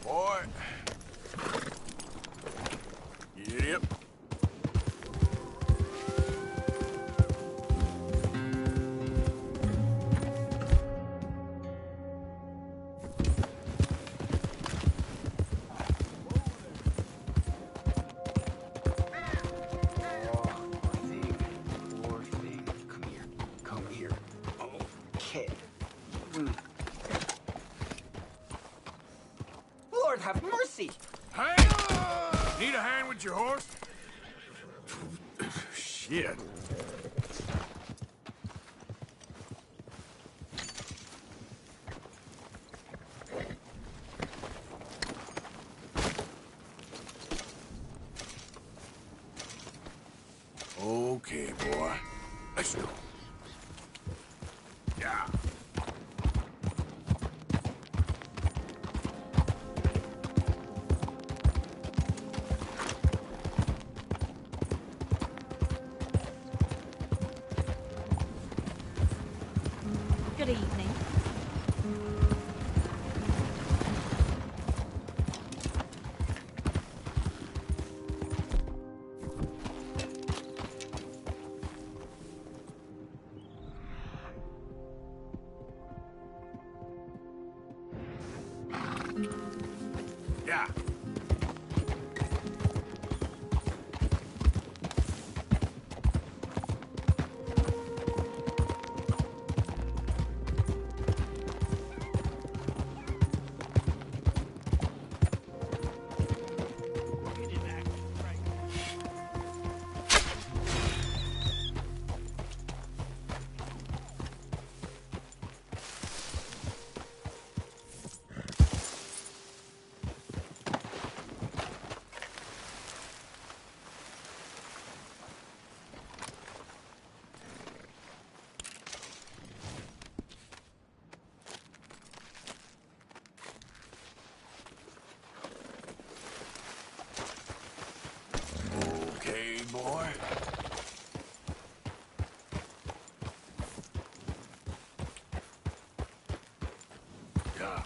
S1: Boy. Yep.
S17: Lord have mercy!
S1: Hey! Need a hand with your horse? Shit. Okay, boy. Let's go. Yeah.
S13: Good evening.
S1: Yeah. Okay, boy. Yeah.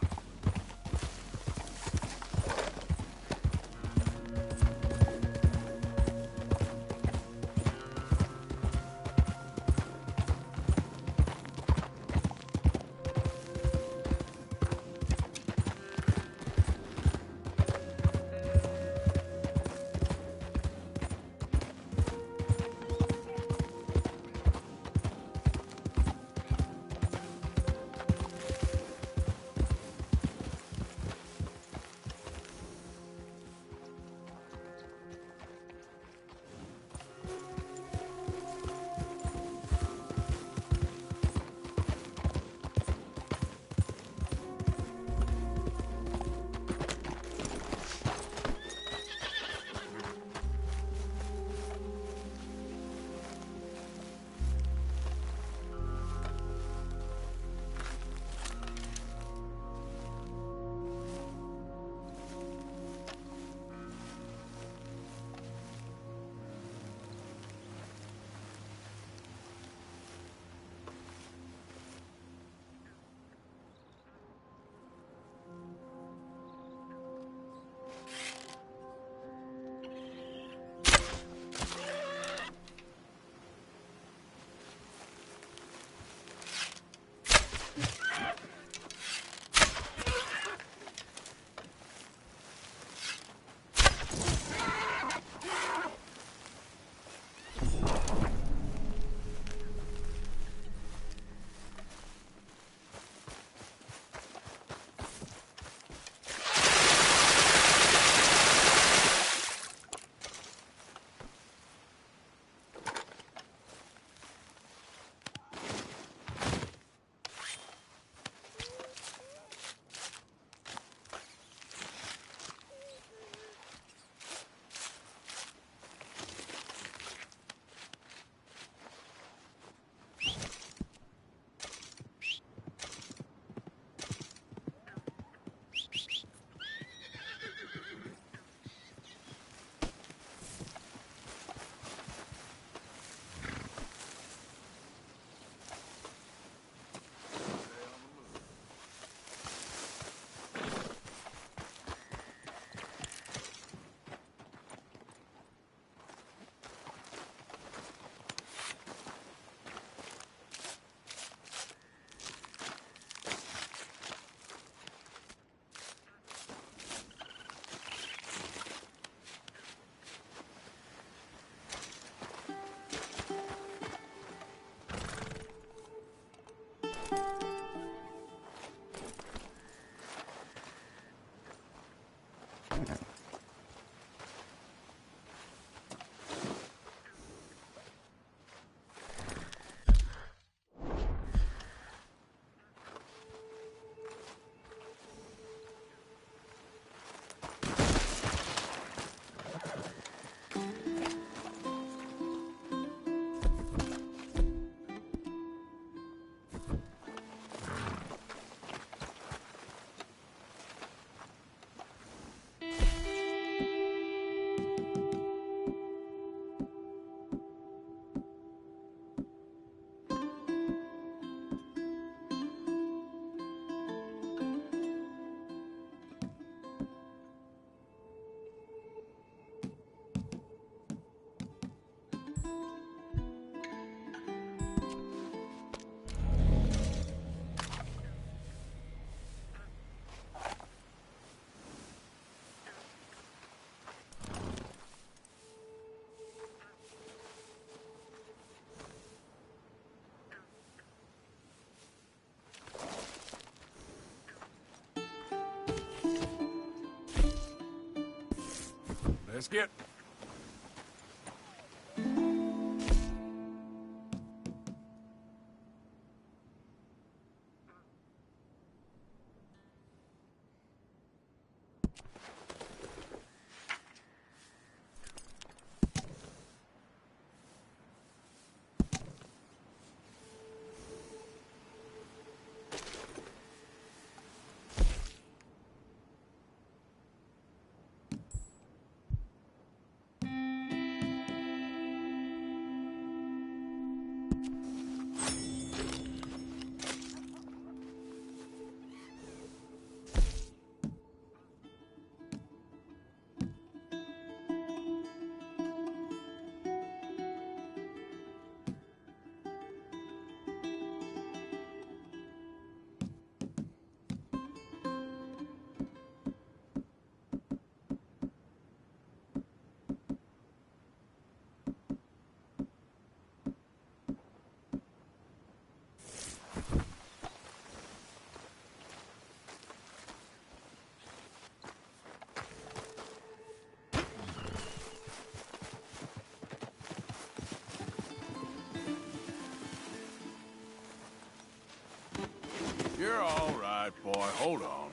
S1: Let's get... You're all right, boy. Hold on.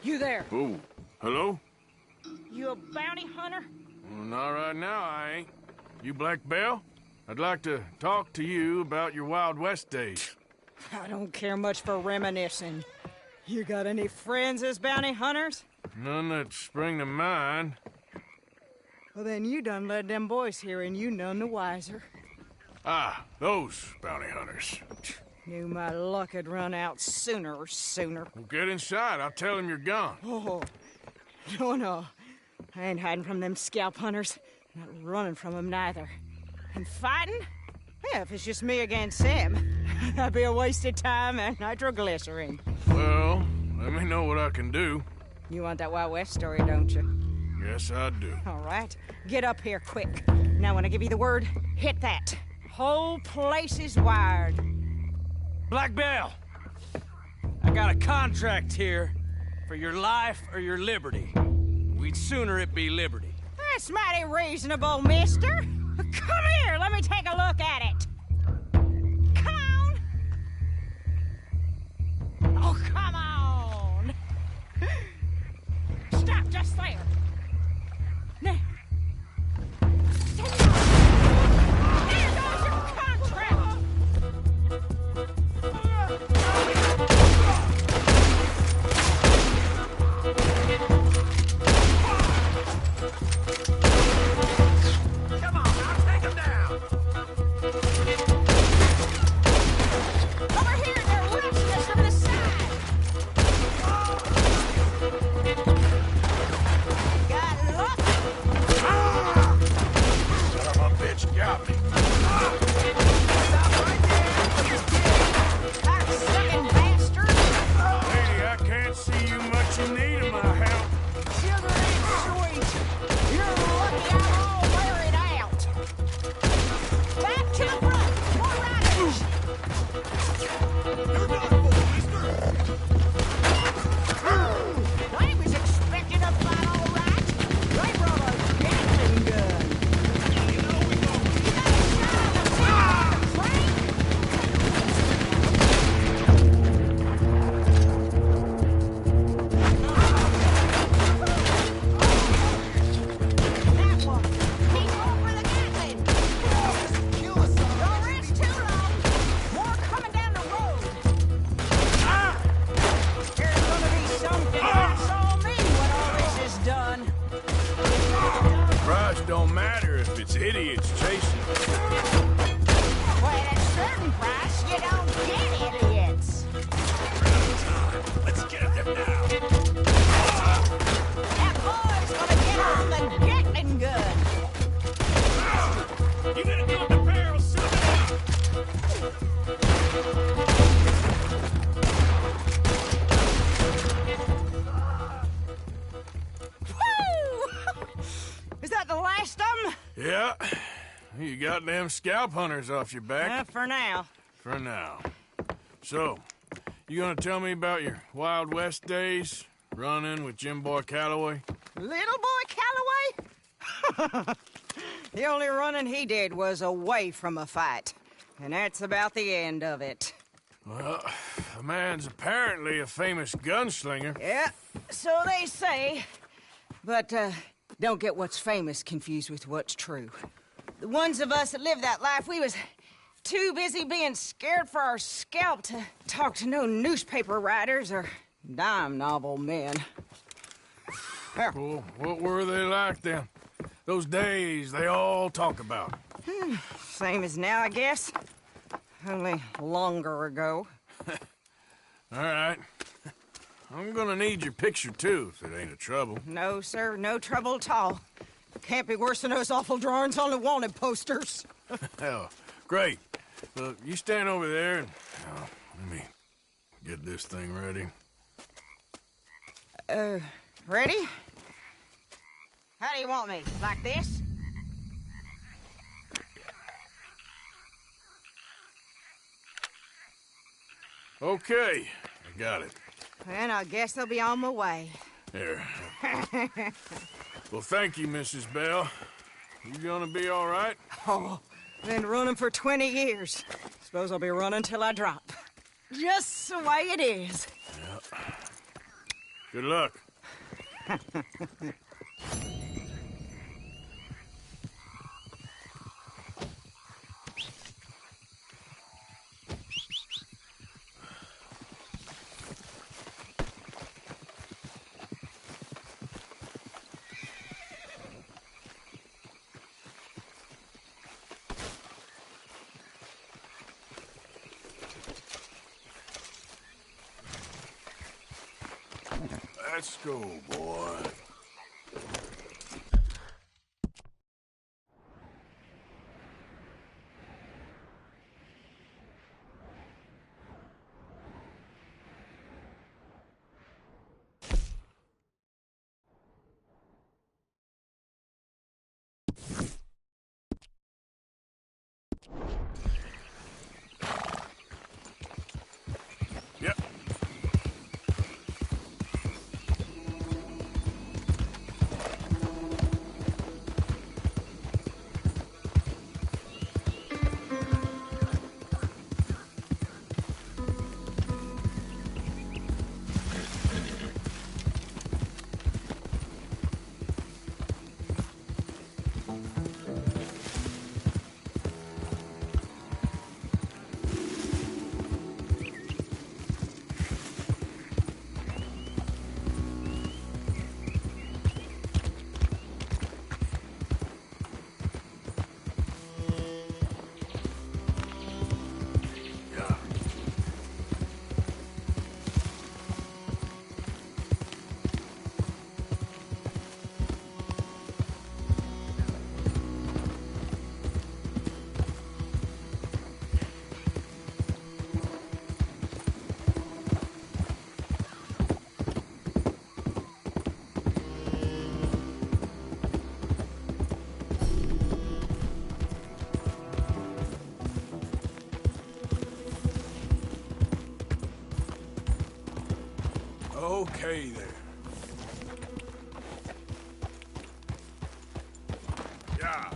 S7: You there?
S1: Oh, hello?
S7: You a bounty hunter?
S1: Well, not right now, I ain't. You Black Belle? I'd like to talk to you about your Wild West days.
S7: I don't care much for reminiscing. You got any friends as bounty hunters?
S1: None that spring to mind.
S7: Well, then you done led them boys here and you none the wiser.
S1: Ah, those bounty hunters.
S7: Knew my luck had run out sooner or sooner.
S1: Well, get inside. I'll tell them you're gone.
S7: Oh, no. I ain't hiding from them scalp hunters. Not running from them neither. And fighting? Yeah, if it's just me against them, that'd be a waste of time and nitroglycerin.
S1: Well, let me know what I can do.
S7: You want that Wild West story, don't you?
S1: Yes, I do.
S7: All right. Get up here quick. Now, when I give you the word, hit that. Whole place is wired.
S17: Black Belle, I got a contract here for your life or your liberty. We'd sooner it be liberty.
S7: That's mighty reasonable, mister. Come here, let me take a look at it. Come on. Oh, come on. Stop just there. Now. There goes your contract.
S3: Come on, now take him down!
S7: Over here, they're rushing us from the side! Got luck!
S1: Son of a bitch got me.
S7: Stop right there! Cock-sucking bastard!
S1: Lady, I can't see you much in need of my help.
S7: Sugar ain't sweet! You're lucky I'm all wearing out! Back to the front! More riders!
S3: You're done for, mister!
S7: I was expecting a fight, all right. They brought a Gatling gun.
S3: You know we go.
S7: You got a shot on the tail of the train? That one. Keep going for the Gatling. Don't rest too long. More coming down the road. There's gonna be something that's on me when all this is done.
S1: Price don't matter if it's idiots chasing.
S7: Well, at a certain price, you don't get idiots.
S3: Let's get at them now.
S7: That boy's gonna get on the Gatling gun.
S3: You gotta do it the barrel soon enough.
S7: Woo! Is that the last of them?
S1: Yeah. You got them scalp hunters off your back.
S7: For now.
S1: For now. So, you gonna tell me about your Wild West days? Running with Jim Boy Calloway?
S7: Little boy Calloway? The only running he did was away from a fight. And that's about the end of it.
S1: Well, the man's apparently a famous gunslinger.
S7: Yeah, so they say. But, don't get what's famous confused with what's true. The ones of us that lived that life, we was too busy being scared for our scalp to talk to no newspaper writers or dime novel men.
S1: Well, what were they like then? Those days they all talk about.
S7: Same as now, I guess. Only longer ago.
S1: All right. I'm gonna need your picture, too, if it ain't a trouble.
S7: No, sir, no trouble at all. Can't be worse than those awful drawings on the wanted posters.
S1: Hell, great. Look, you stand over there and... let me get this thing ready.
S7: Ready? How do you want me? Like this?
S1: Okay, I got it.
S7: Then I guess I'll be on my way.
S1: There. Well, thank you, Mrs. Bell. You gonna be all right?
S7: Oh, Been running for 20 years. Suppose I'll be running till I drop. Just the way it is.
S1: Yeah. Good luck. Let's go, boy. Yep. Okay there. Yeah.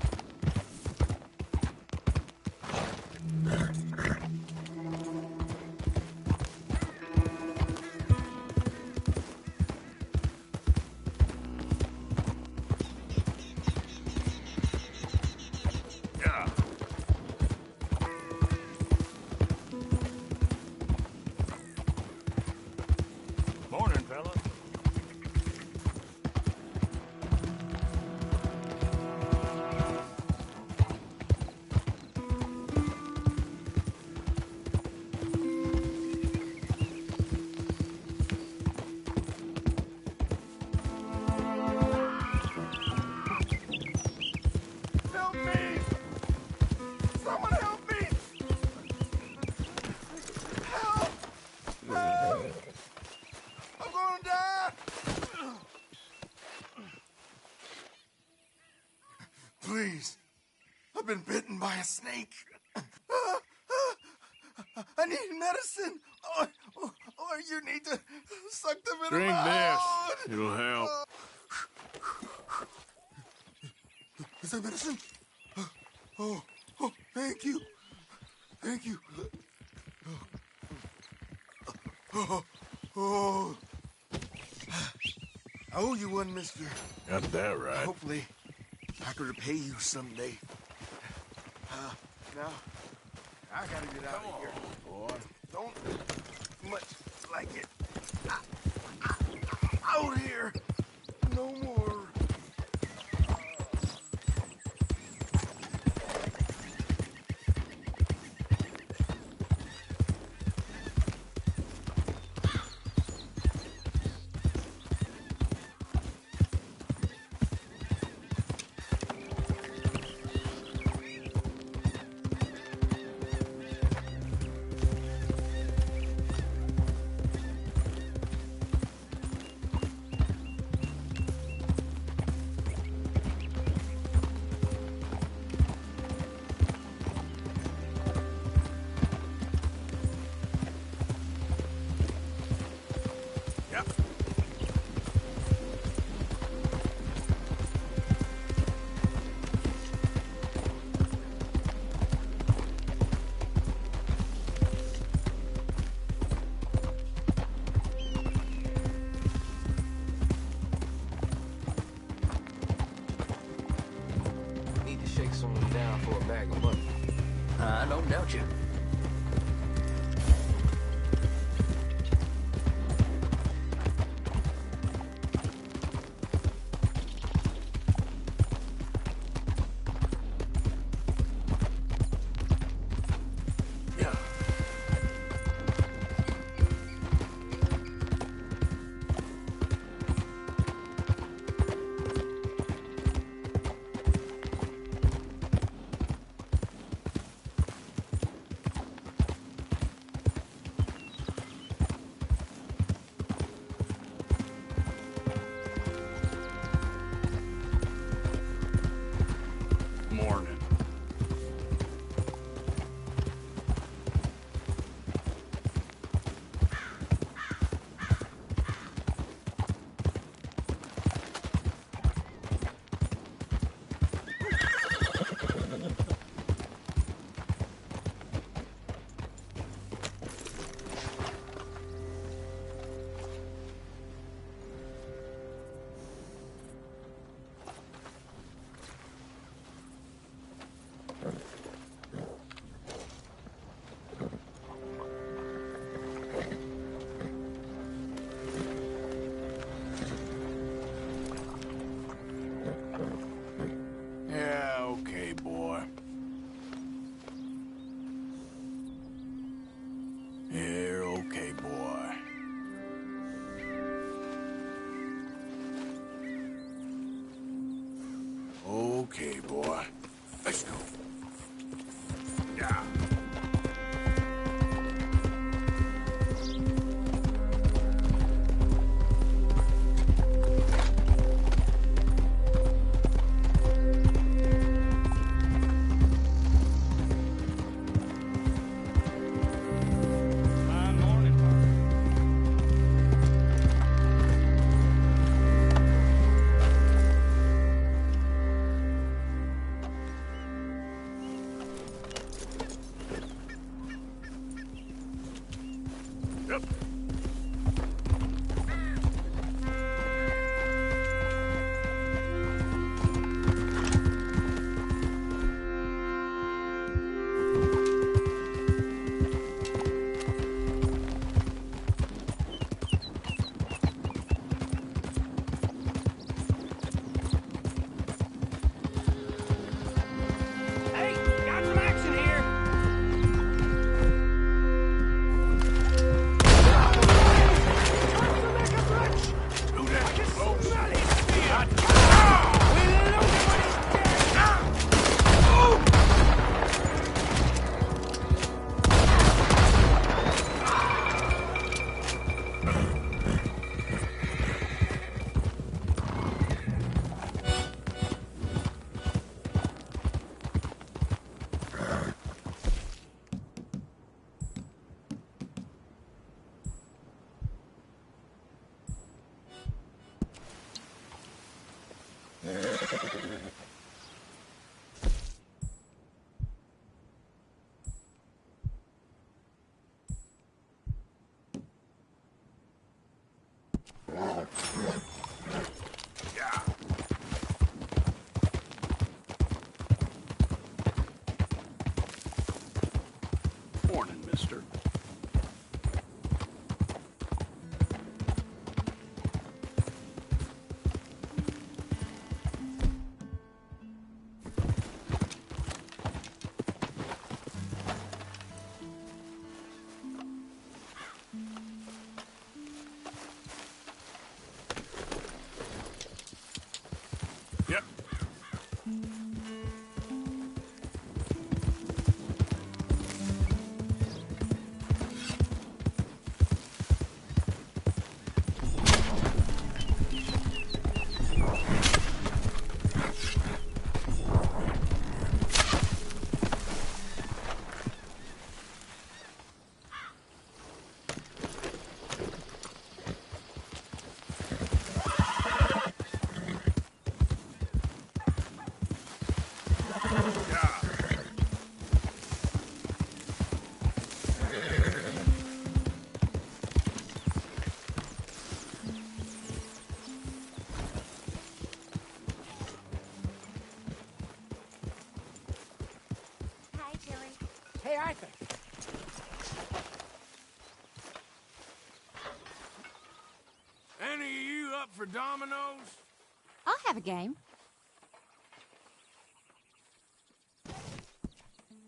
S1: Yeah. Morning, fella.
S3: Help me! Someone help me! Help! Help! I'm gonna die! Please. I've been bitten by a snake. I need medicine. Or you need to suck the venom
S1: Drink
S3: out.
S1: this. It'll help.
S3: Is that medicine? Oh, thank you. Thank you. Oh. I owe you one, mister.
S1: Got that right.
S3: Hopefully, I could repay you someday. Now, I gotta get out of here.
S1: Boy.
S3: Don't much like it. Out here. No more.
S4: don't you?
S1: Morning. Yeah, okay, boy. You're okay, boy. Okay, boy. Let's go. Yeah. Yep.
S17: Hey, got some action here.
S1: Morning, mister. Yep. for dominoes?
S20: I'll have a game.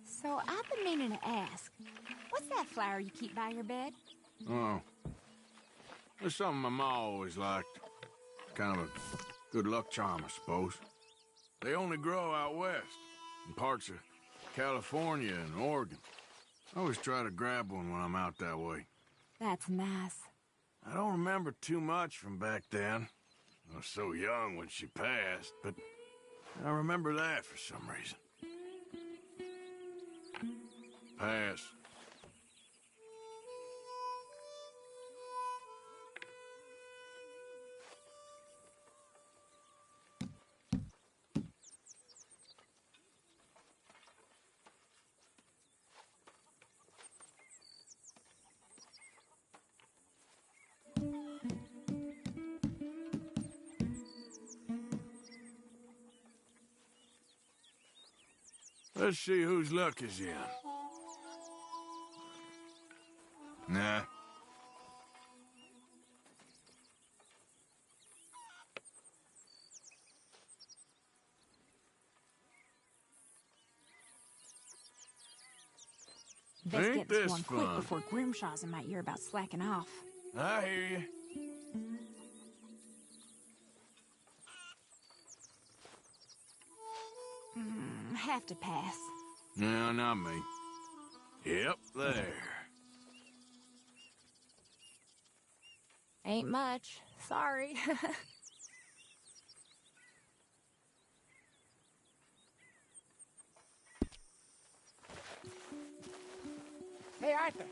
S20: So I've been meaning to ask, what's that flower you keep by your bed?
S1: Oh. It's something my ma always liked. Kind of a good luck charm, I suppose. They only grow out west, in parts of California and Oregon. I always try to grab one when I'm out that way.
S20: That's nice.
S1: I don't remember too much from back then. I was so young when she passed, but I remember that for some reason. Pass. Let's see whose luck is in. Nah.
S20: Best
S1: Ain't
S20: get this
S1: this
S20: one quick
S1: fun?
S20: before Grimshaw's in my ear about slacking off.
S1: I hear you.
S20: Have to pass.
S1: No, not me. Yep, there.
S20: Ain't much. Sorry.
S17: Hey, Arthur.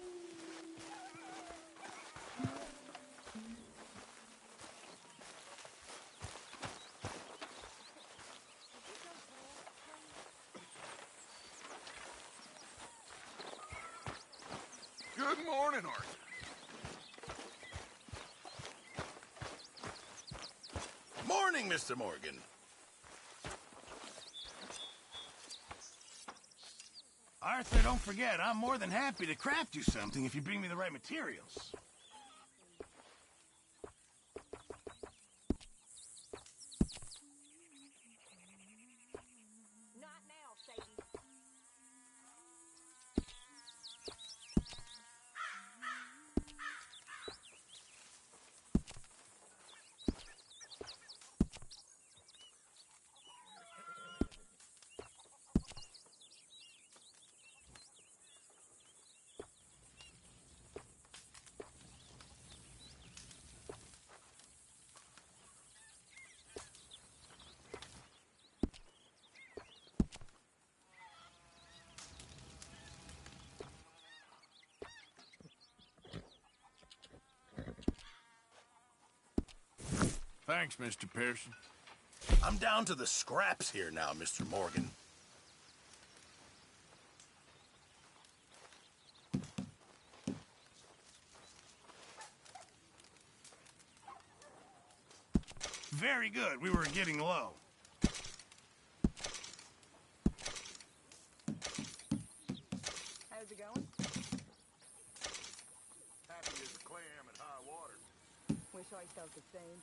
S2: Good morning, Arthur.
S12: Morning, Mr. Morgan. Arthur, don't forget, I'm more than happy to craft you something if you bring me the right materials.
S15: Not now, Sadie.
S1: Thanks, Mr. Pearson.
S12: I'm down to the scraps here now, Mr. Morgan. Very good. We were getting low.
S17: How's it going?
S1: Happy as a clam at high water.
S17: Wish I felt the same.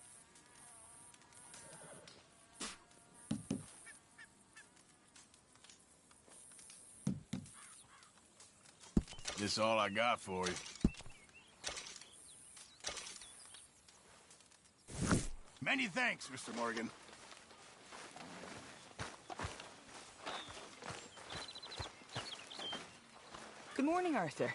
S1: This all I got for you.
S12: Many thanks, Mr. Morgan.
S17: Good morning, Arthur.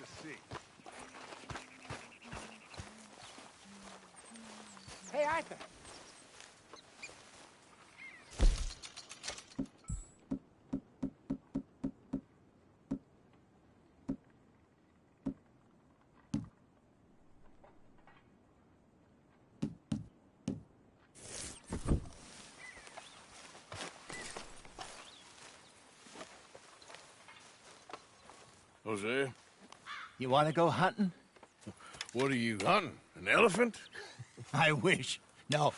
S3: to see.
S6: Hey, Arthur.
S1: Jose,
S9: You want to go hunting?
S1: what are you hunting? An elephant?
S9: I wish. No.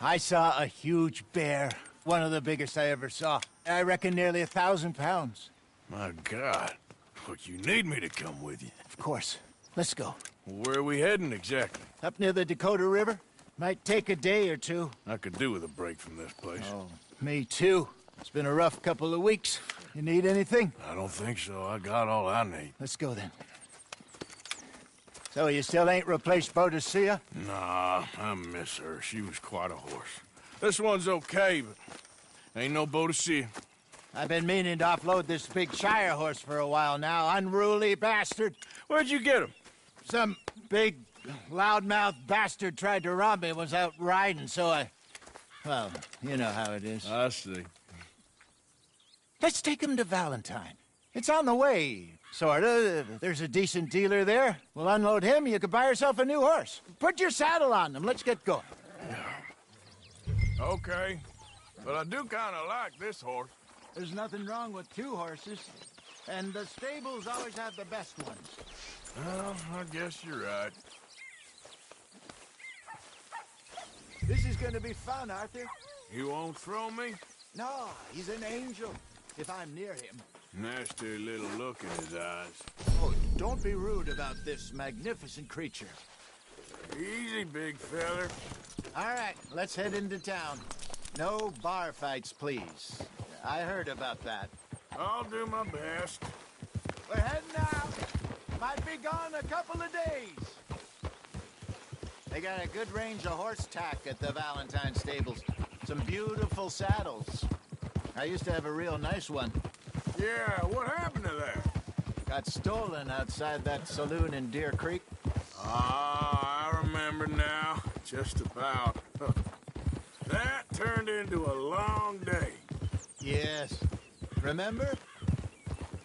S9: I saw a huge bear. One of the biggest I ever saw. I reckon nearly 1,000 pounds.
S1: My God. Look, you need me to come with you.
S9: Of course. Let's go.
S1: Where are we heading exactly?
S9: Up near the Dakota River. Might take a day or two.
S1: I could do with a break from this place.
S9: Oh, me too. It's been a rough couple of weeks. You need anything?
S1: I don't think so. I got all I need.
S9: Let's go then. So you still ain't replaced Boadicea?
S1: Nah, I miss her. She was quite a horse. This one's okay, but ain't no Boadicea.
S9: I've been meaning to offload this big Shire horse for a while now. Unruly bastard.
S1: Where'd you get him?
S9: Some big, loudmouth bastard tried to rob me and was out riding, so I... Well, you know how it is.
S1: I see.
S9: Let's take him to Valentine. It's on the way, sorta. There's a decent dealer there. We'll unload him, you could buy yourself a new horse. Put your saddle on them, let's get going.
S1: Okay, but I do kind of like this horse.
S9: There's nothing wrong with two horses, and the stables always have the best ones.
S1: Well, I guess you're right.
S9: This is gonna be fun, Arthur.
S1: You won't throw me?
S9: No, he's an angel, if I'm near him.
S1: Nasty little look in his eyes.
S9: Oh, don't be rude about this magnificent creature.
S1: Easy, big feller.
S9: All right, let's head into town. No bar fights, please. I heard about that.
S1: I'll do my best.
S9: We're heading out. Might be gone a couple of days. They got a good range of horse tack at the Valentine stables. Some beautiful saddles. I used to have a real nice one.
S1: Yeah, what happened to that?
S9: Got stolen outside that saloon in Deer Creek.
S1: Ah, I remember now. Just about. That turned into a long day.
S9: Yes. Remember?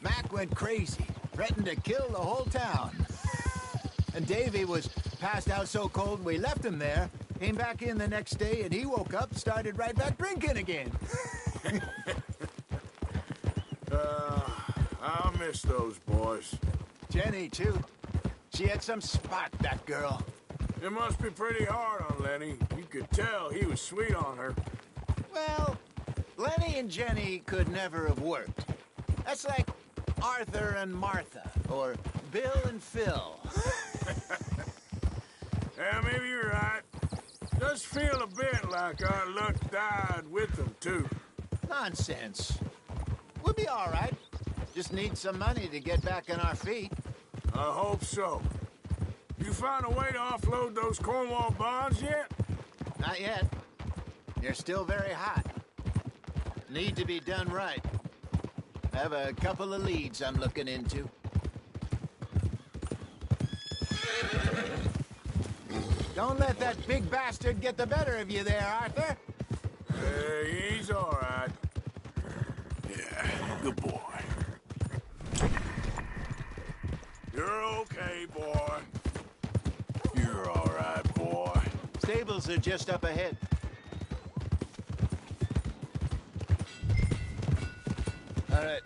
S9: Mac went crazy, threatened to kill the whole town. And Davy was passed out so cold we left him there, came back in the next day, and he woke up, started right back drinking again.
S1: I'll miss those boys.
S9: Jenny, too. She had some spot, that girl.
S1: It must be pretty hard on Lenny. You could tell he was sweet on her.
S9: Well, Lenny and Jenny could never have worked. That's like Arthur and Martha, or Bill and Phil.
S1: Yeah, maybe you're right. Does feel a bit like our luck died with them, too.
S9: Nonsense. We'll be all right. Just need some money to get back on our feet.
S1: I hope so. You find a way to offload those Cornwall bonds yet?
S9: Not yet. They're still very hot. Need to be done right. I have a couple of leads I'm looking into. Don't let that big bastard get the better of you there, Arthur.
S1: Hey, he's all right. Yeah, good boy. You're okay, boy. You're all right, boy.
S9: Stables are just up ahead. All right,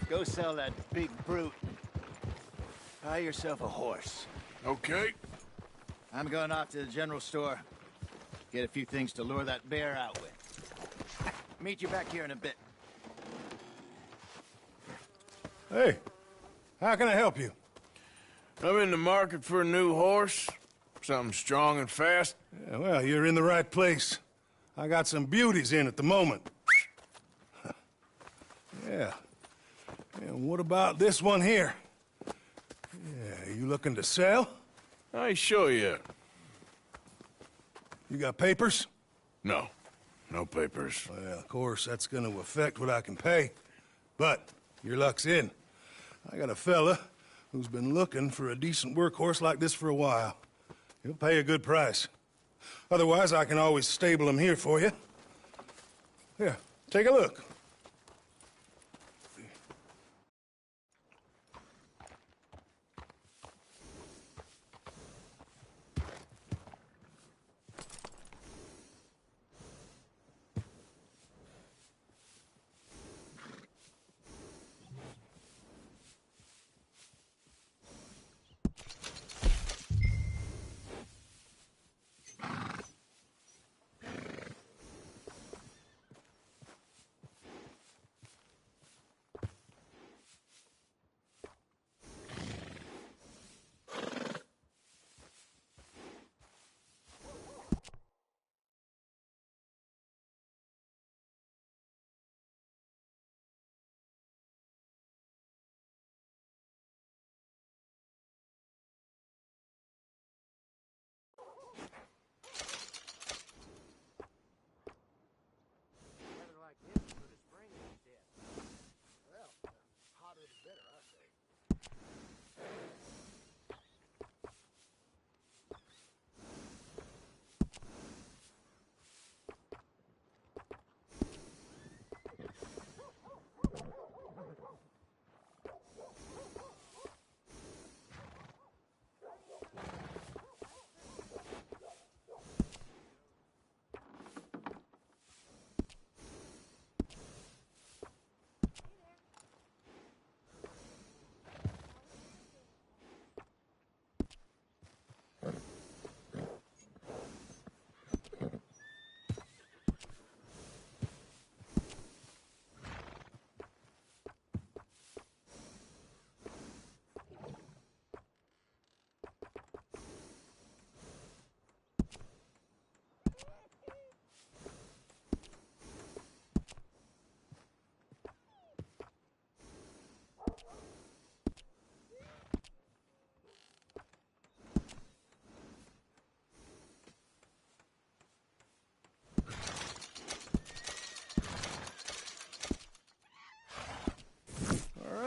S9: go sell that big brute. Buy yourself a horse.
S1: Okay.
S9: I'm going off to the general store. Get a few things to lure that bear out with. Meet you back here in a bit.
S3: Hey, how can I help you?
S1: I'm in the market for a new horse. Something strong and fast.
S3: Yeah, well, you're in the right place. I got some beauties in at the moment. Yeah. And what about this one here? Yeah, you looking to sell?
S1: I ain't sure yet.
S3: You got papers?
S1: No. No papers.
S3: Well, of course, that's going to affect what I can pay. But your luck's in. I got a fella who's been looking for a decent workhorse like this for a while. He'll pay a good price. Otherwise, I can always stable him here for you. Here, take a look.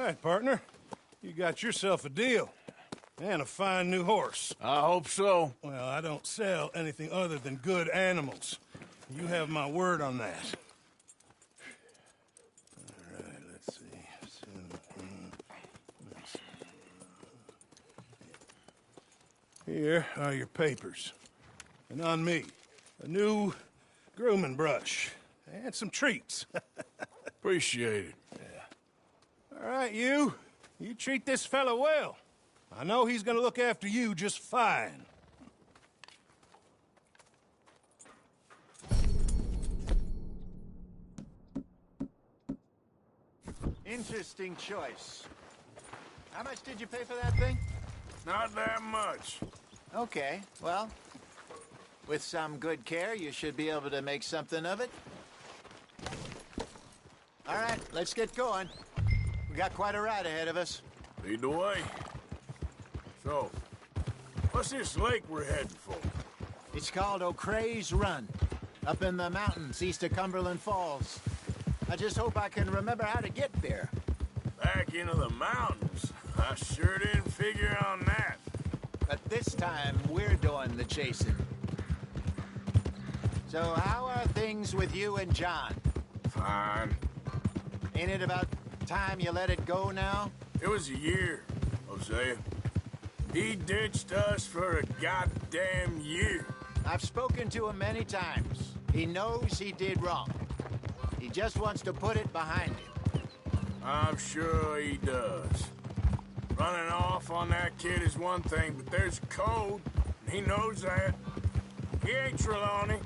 S3: All right, partner. You got yourself a deal. And a fine new horse.
S2: I hope so.
S3: Well, I don't sell anything other than good animals. You have my word on that. All right, let's see. Here are your papers. And on me, a new grooming brush. And some treats.
S1: Appreciate it.
S3: All right, you. You treat this fella well. I know he's gonna look after you just fine.
S9: Interesting choice. How much did you pay for that thing?
S1: Not that much.
S9: Okay, well, with some good care, you should be able to make something of it. All right, let's get going. We got quite a ride ahead of us.
S1: Lead the way. So, what's this lake we're heading for?
S9: It's called O'Creagh's Run, up in the mountains east of Cumberland Falls. I just hope I can remember how to get there.
S1: Back into the mountains? I sure didn't figure on that.
S9: But this time, we're doing the chasing. So how are things with you and John?
S1: Fine.
S9: Ain't it about time you let it go now?
S1: It was a year, Hosea. He ditched us for a goddamn year.
S9: I've spoken to him many times. He knows he did wrong. He just wants to put it behind him.
S1: I'm sure he does. Running off on that kid is one thing, but there's code, and he knows that. He ain't Trelawney.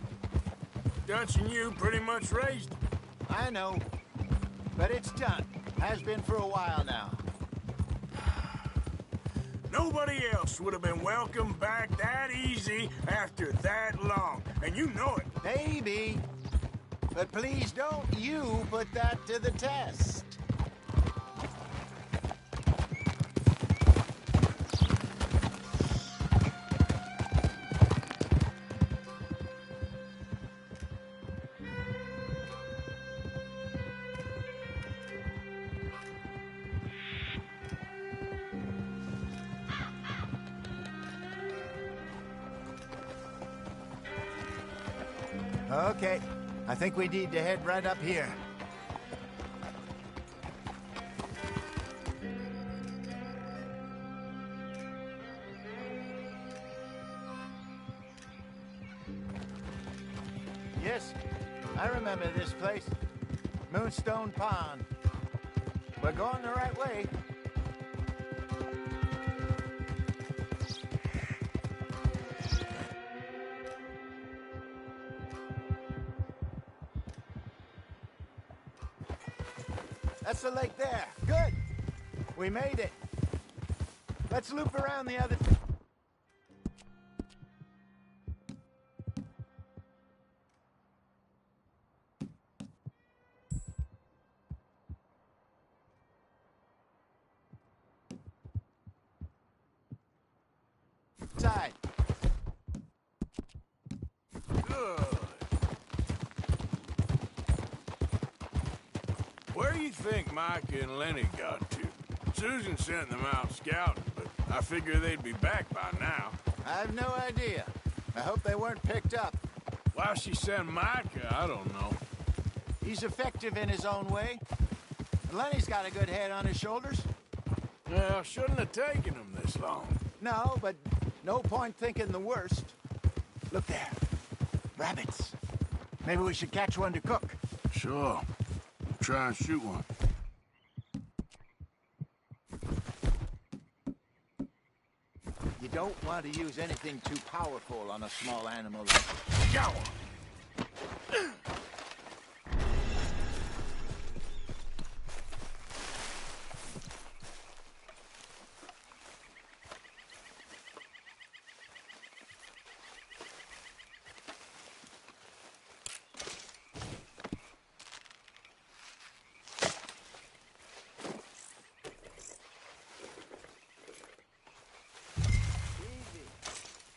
S1: Dutch and you pretty much raised him.
S9: I know. But it's done. Has been for a while now.
S1: Nobody else would have been welcomed back that easy after that long, and you know it.
S9: Maybe. But please don't you put that to the test. Okay, I think we need to head right up here. Yes, I remember this place. Moonstone Pond. We're going the right way. That's the lake there. Good. We made it. Let's loop around the other... side.
S1: Good. Where do you think Mike and Lenny got to? Susan sent them out scouting, but I figure they'd be back by now.
S9: I have no idea. I hope they weren't picked up.
S1: Why she sent Micah, I don't know.
S9: He's effective in his own way. Lenny's got a good head on his shoulders.
S1: Well, shouldn't have taken him this long.
S9: No, but no point thinking the worst. Look there. Rabbits. Maybe we should catch one to cook.
S1: Sure. Try and shoot one.
S9: You don't want to use anything too powerful on a small animal like... Go!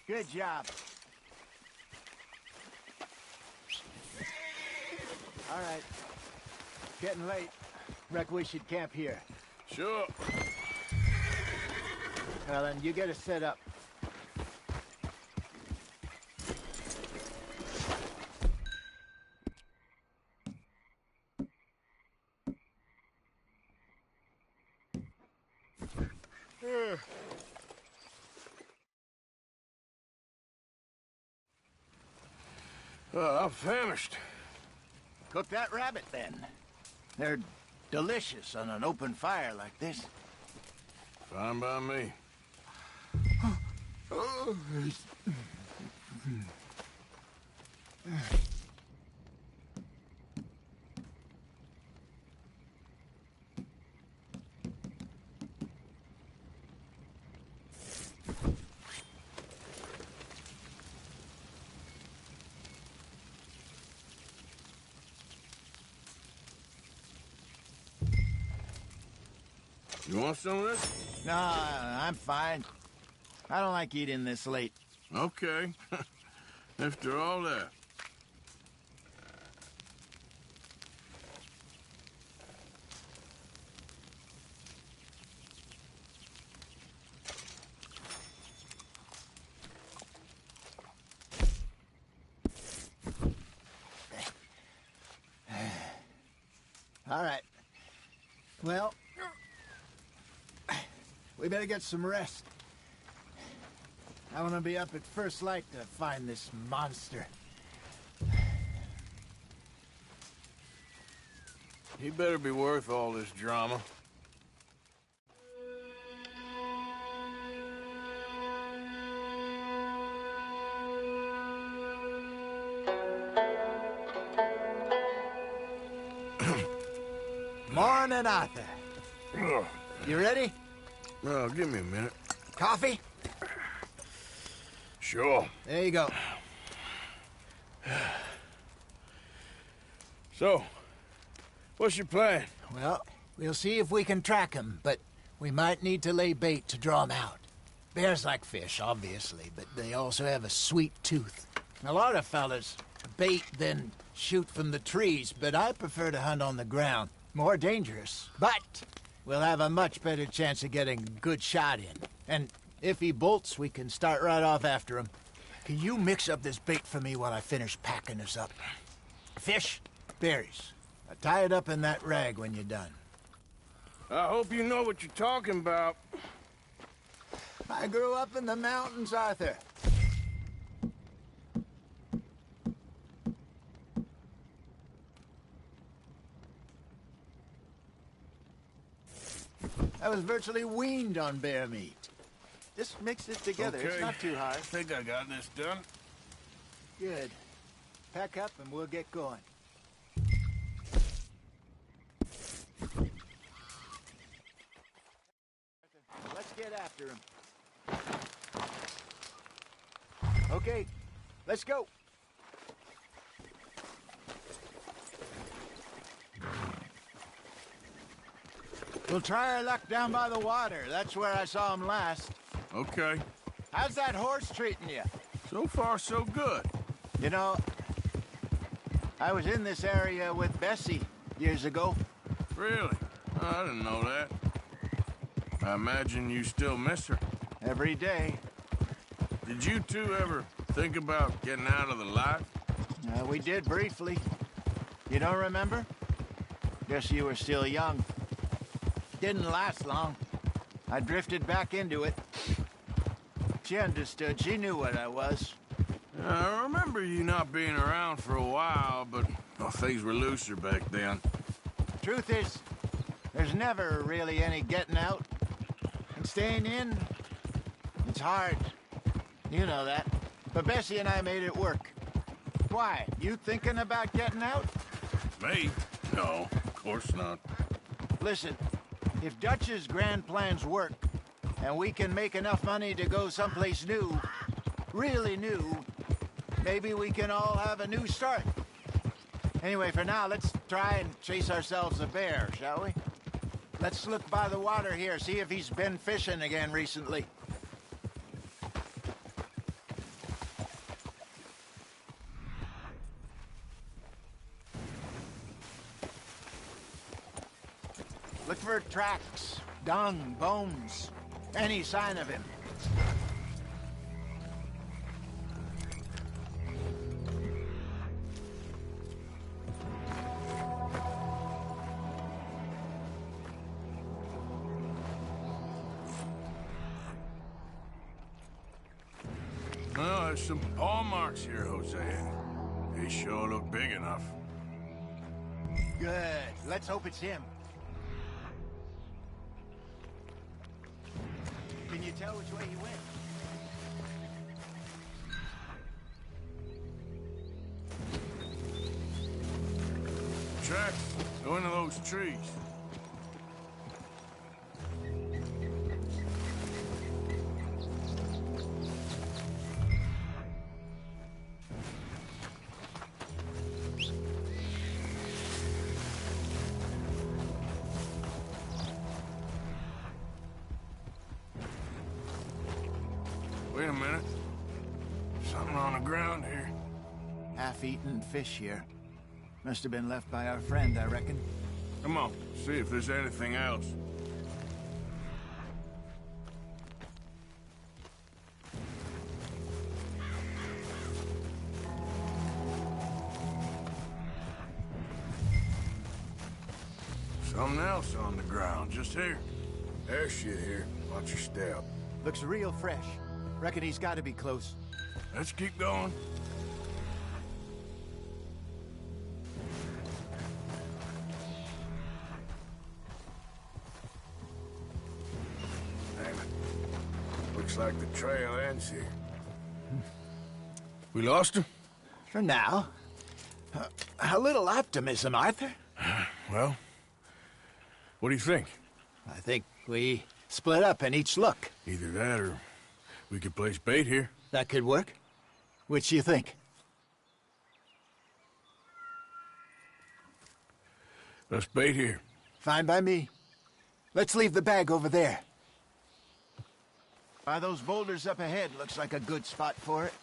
S9: Good job. All right. Getting late. Reckon we should camp here.
S1: Sure.
S9: Well, then you get us set up.
S1: I'm famished.
S9: Cook that rabbit, then. They're delicious on an open fire like this.
S1: Fine by me. You want some of this?
S9: No, I'm fine. I don't like eating this late.
S1: Okay. After all that.
S9: All right. Well, we better get some rest. I want to be up at first light to find this monster.
S1: He better be worth all this drama.
S9: Morning, Arthur. You ready?
S1: Well, give me a minute.
S9: Coffee?
S1: Sure.
S9: There you go.
S1: So, what's your plan?
S9: Well, we'll see if we can track him, but we might need to lay bait to draw him out. Bears like fish, obviously, but they also have a sweet tooth. A lot of fellas bait, then shoot from the trees, but I prefer to hunt on the ground. More dangerous, but we'll have a much better chance of getting a good shot in. And if he bolts, we can start right off after him. Can you mix up this bait for me while I finish packing this up? Fish, berries. Tie it up in that rag when you're done.
S1: I hope you know what you're talking about.
S9: I grew up in the mountains, Arthur. I was virtually weaned on bear meat. Just mix it together.
S1: Okay.
S9: It's not too hard.
S1: I think I got this done.
S9: Good. Pack up and we'll get going. Let's get after him. Okay, let's go. We'll try our luck down by the water. That's where I saw him last.
S1: Okay.
S9: How's that horse treating you?
S1: So far, so good.
S9: You know, I was in this area with Bessie years ago.
S1: Really? I didn't know that. I imagine you still miss her.
S9: Every day.
S1: Did you two ever think about getting out of the life?
S9: We did briefly. You don't remember? Guess you were still young. Didn't last long. I drifted back into it. She understood. She knew what I was.
S1: I remember you not being around for a while, but well, things were looser back then.
S9: Truth is, there's never really any getting out. And staying in, it's hard. You know that. But Bessie and I made it work. Why? You thinking about getting out?
S1: Me? No, of course not.
S9: Listen, if Dutch's grand plans work, and we can make enough money to go someplace new, really new, maybe we can all have a new start. Anyway, for now, let's try and chase ourselves a bear, shall we? Let's look by the water here, see if he's been fishing again recently. Look for tracks, dung, bones, any sign of him.
S1: Well, there's some paw marks here, Jose. They sure look big enough.
S9: Good. Let's hope it's him. Can you tell which way he went?
S1: Tracks. Go into those trees. Wait a minute. Something on the ground here.
S9: Half-eaten fish here. Must have been left by our friend, I reckon.
S1: Come on, see if there's anything else. Something else on the ground, just here. There's shit here. Watch your step.
S9: Looks real fresh. Reckon he's got to be close.
S1: Let's keep going. Damn it. Looks like the trail ends here. We lost him?
S9: For now. A little optimism, Arthur.
S1: Well, what do you think?
S9: I think we split up and each look.
S1: Either that or we could place bait here.
S9: That could work. Which you think?
S1: Let's bait here.
S9: Fine by me. Let's leave the bag over there. By those boulders up ahead, looks like a good spot for it.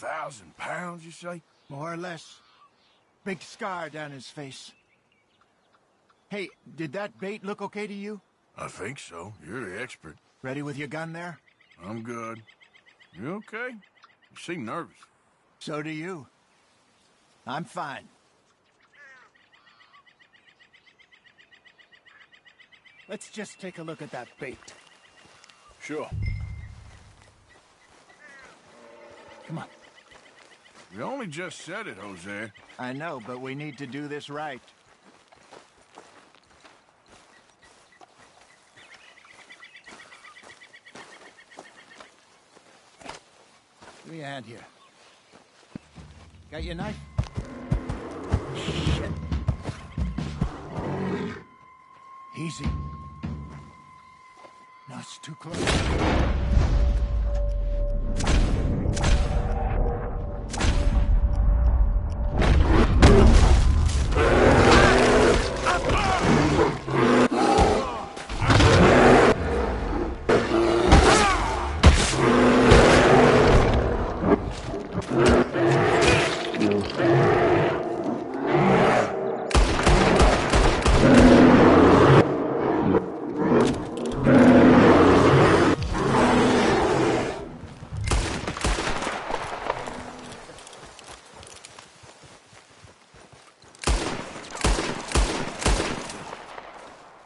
S1: 1,000 pounds, you say?
S9: More or less. Big scar down his face. Hey, did that bait look okay to you?
S1: I think so. You're the expert.
S9: Ready with your gun there?
S1: I'm good. You okay? You seem nervous.
S9: So do you. I'm fine. Let's just take a look at that bait.
S1: Sure.
S9: Come on.
S1: You only just said it, Jose.
S9: I know, but we need to do this right. Give me a hand here. Got your knife? Shit. Easy. No, it's too close.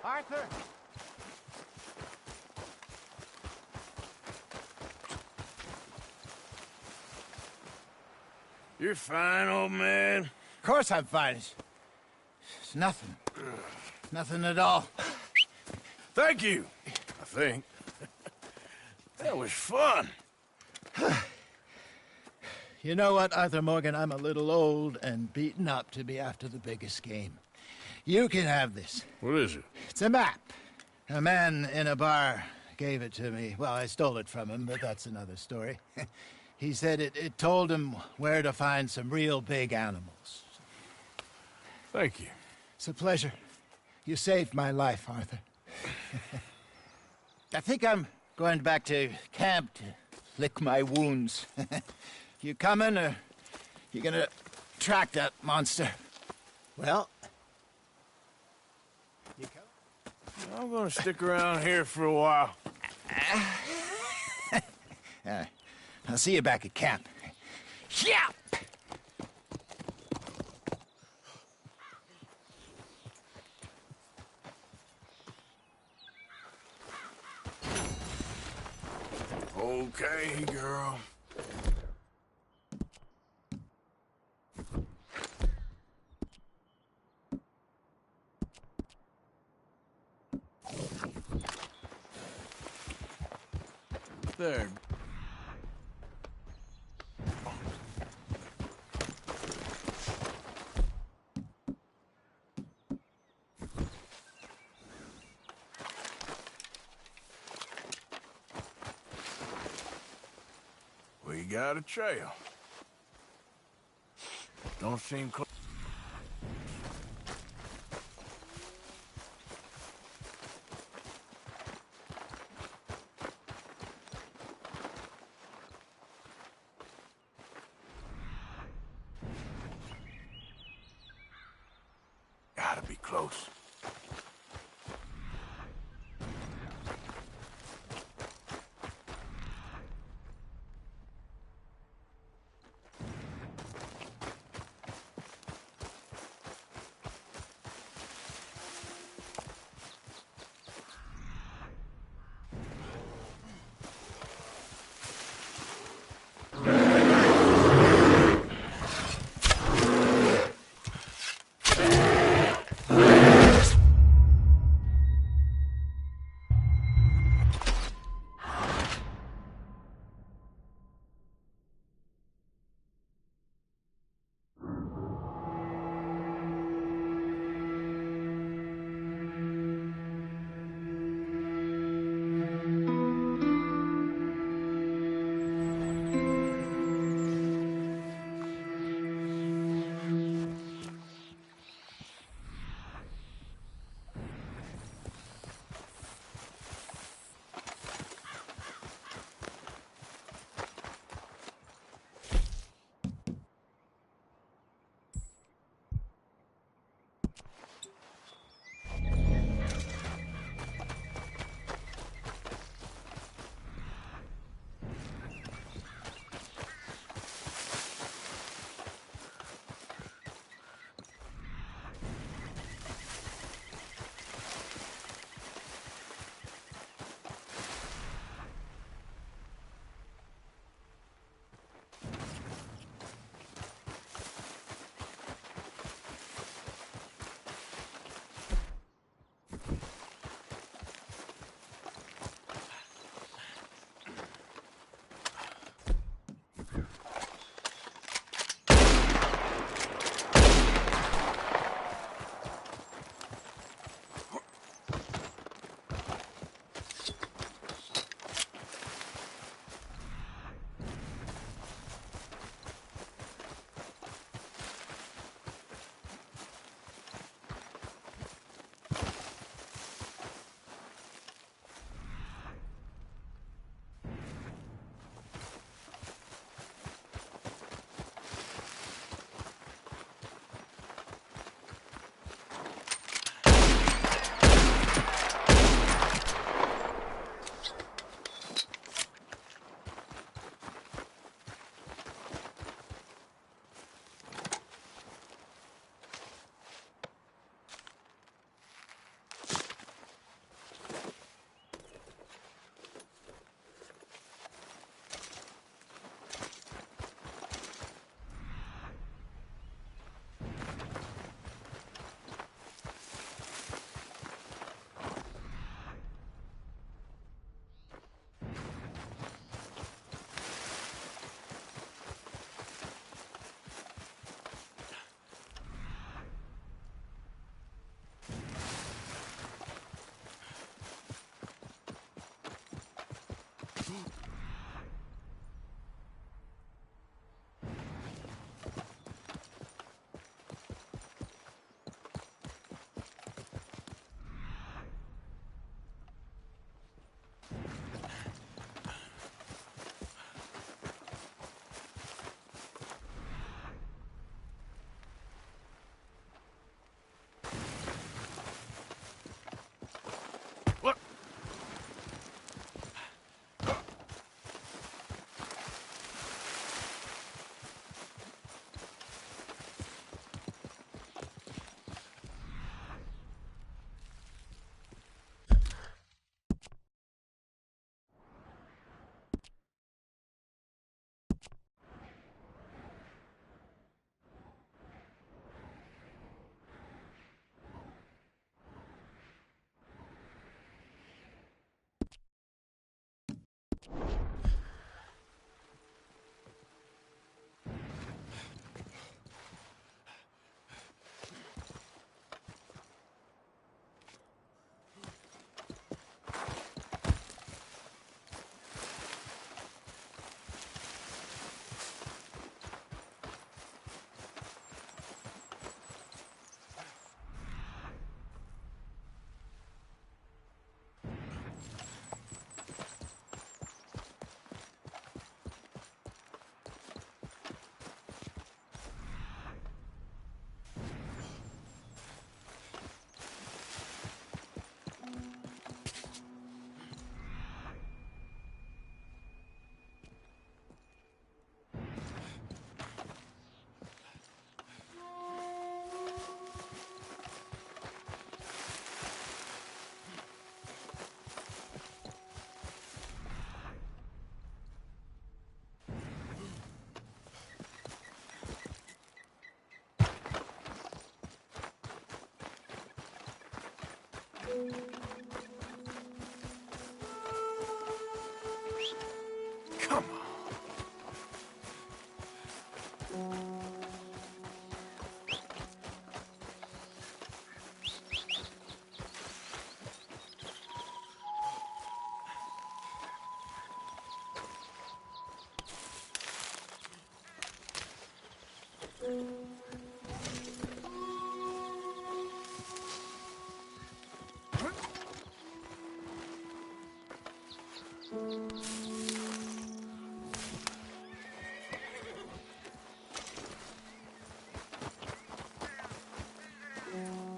S9: Arthur!
S1: You're fine, old man.
S9: Of course I'm fine. It's nothing. Nothing at all.
S1: Thank you, I think. That was fun.
S9: You know what, Arthur Morgan? I'm a little old and beaten up to be after the biggest game. You can have this.
S1: What is it?
S9: It's a map. A man in a bar gave it to me. Well, I stole it from him, but that's another story. He said it told him where to find some real big animals.
S1: Thank you.
S9: It's a pleasure. You saved my life, Arthur. I think I'm going back to camp to lick my wounds. You coming, or you gonna track that monster? Well, you coming?
S1: I'm gonna stick around here for a while.
S9: I'll see you back at camp. Yeah!
S1: Okay, girl. There. We got a trail. Don't seem close. Gotta be close. Come on.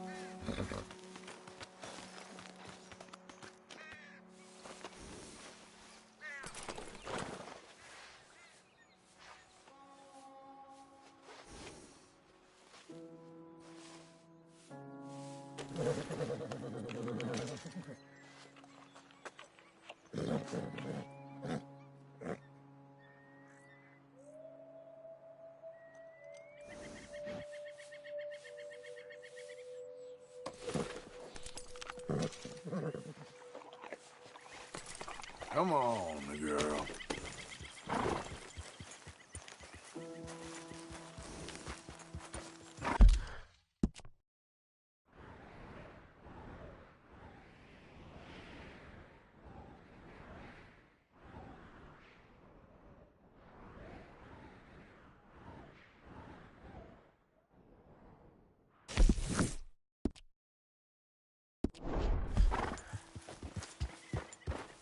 S1: Come on, girl.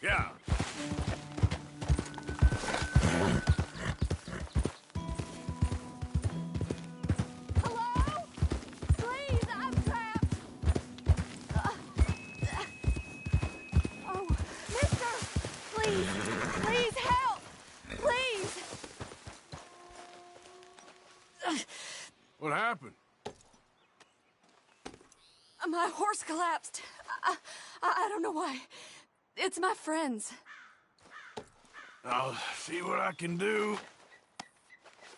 S1: Yeah.
S4: Hello? Please, I'm trapped. Oh, mister! Please, please help! Please!
S1: What happened?
S4: My horse collapsed. I don't know why. It's my friends.
S1: I'll see what I can do.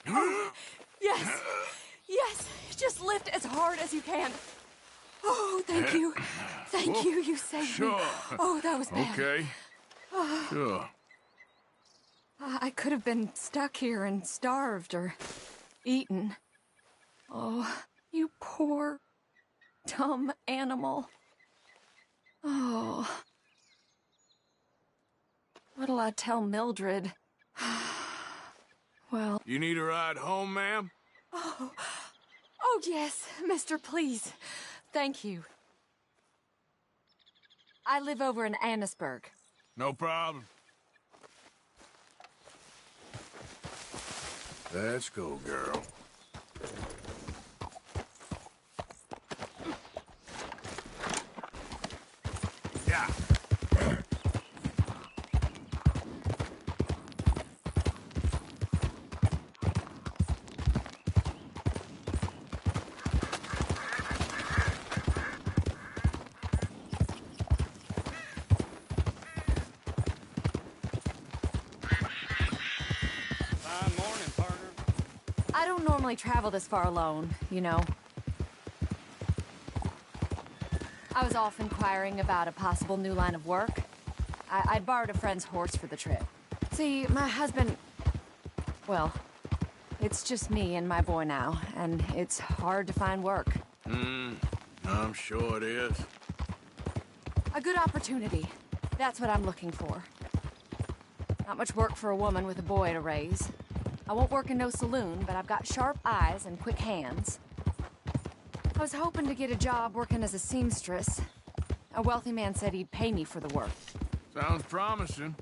S4: Oh, yes. Yes. Just lift as hard as you can. Oh, thank you. Thank you. You saved
S1: Sure.
S4: me. Oh, that was bad.
S1: Okay. Sure.
S4: I could have been stuck here and starved or eaten. Oh, you poor, dumb animal. Oh. What'll I tell Mildred? Well...
S1: You need a ride home, ma'am?
S4: Oh, yes, mister, please. Thank you. I live over in Annisburg.
S1: No problem. Let's go, girl. Yeah.
S4: I don't normally travel this far alone, you know. I was off inquiring about a possible new line of work. I'd borrowed a friend's horse for the trip. See, my husband... Well, it's just me and my boy now, and it's hard to find work.
S1: I'm sure it is.
S4: A good opportunity. That's what I'm looking for. Not much work for a woman with a boy to raise. I won't work in no saloon, but I've got sharp eyes and quick hands. I was hoping to get a job working as a seamstress. A wealthy man said he'd pay me for the work.
S1: Sounds promising.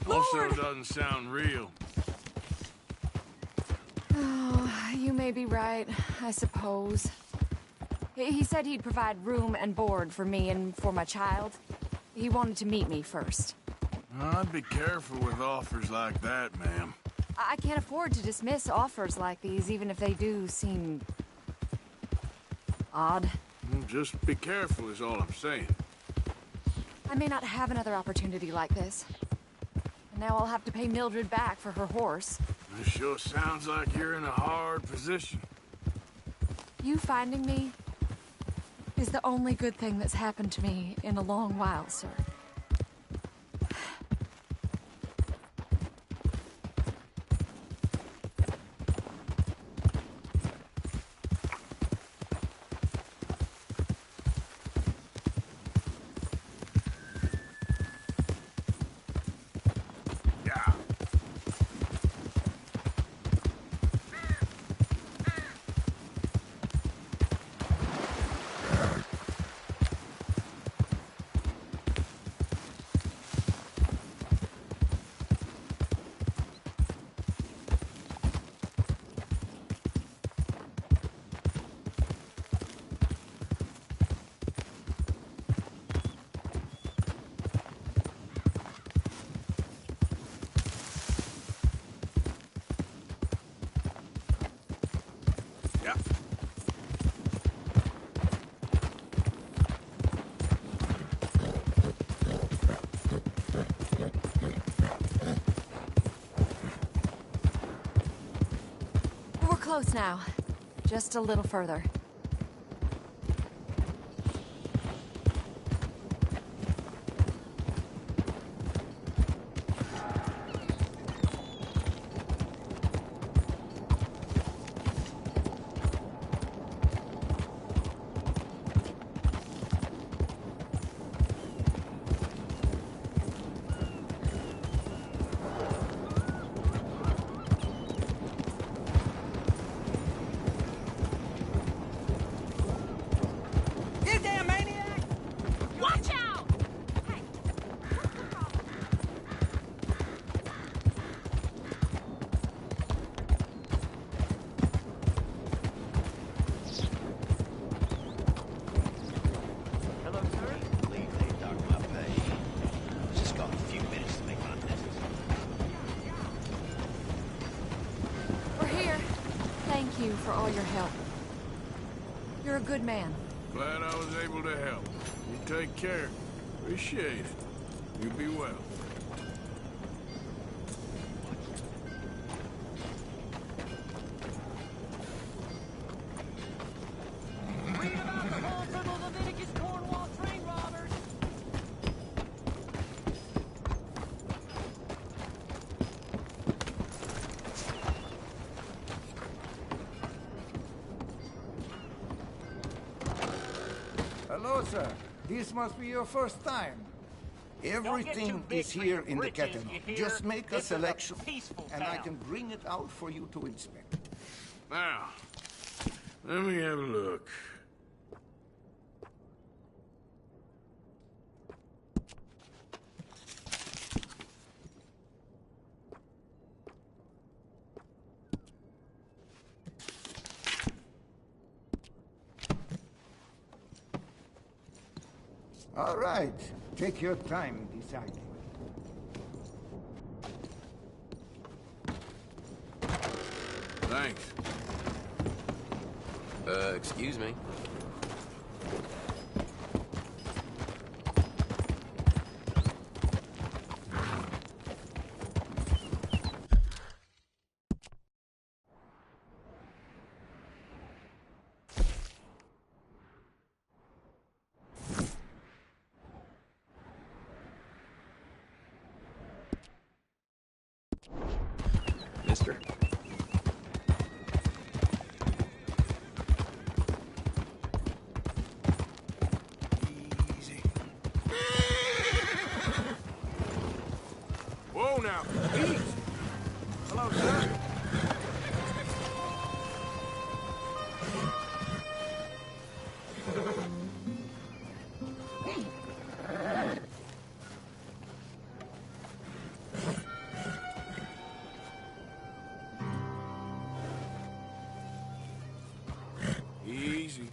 S4: Lord!
S1: Also doesn't sound real.
S4: Oh, you may be right, I suppose. He said he'd provide room and board for me and for my child. He wanted to meet me first.
S1: I'd be careful with offers like that, ma'am.
S4: I can't afford to dismiss offers like these, even if they do seem... odd.
S1: Just be careful is all I'm saying.
S4: I may not have another opportunity like this. And now I'll have to pay Mildred back for her horse.
S1: It sure sounds like you're in a hard position.
S4: You finding me is the only good thing that's happened to me in a long while, sir. Close now. Just a little further. you for all your help. You're a good man.
S1: Glad I was able to help. You take care. Appreciate it. You be well.
S8: Hello, sir. This must be your first time. Everything is here in the catalog. Just make a selection, and I can bring it out for you to inspect.
S1: Now, let me have a look.
S8: All right. Take your time deciding.
S1: Thanks.
S16: Excuse me. Mister.
S1: Easy. Whoa now. Easy. Hello, sir. Easy.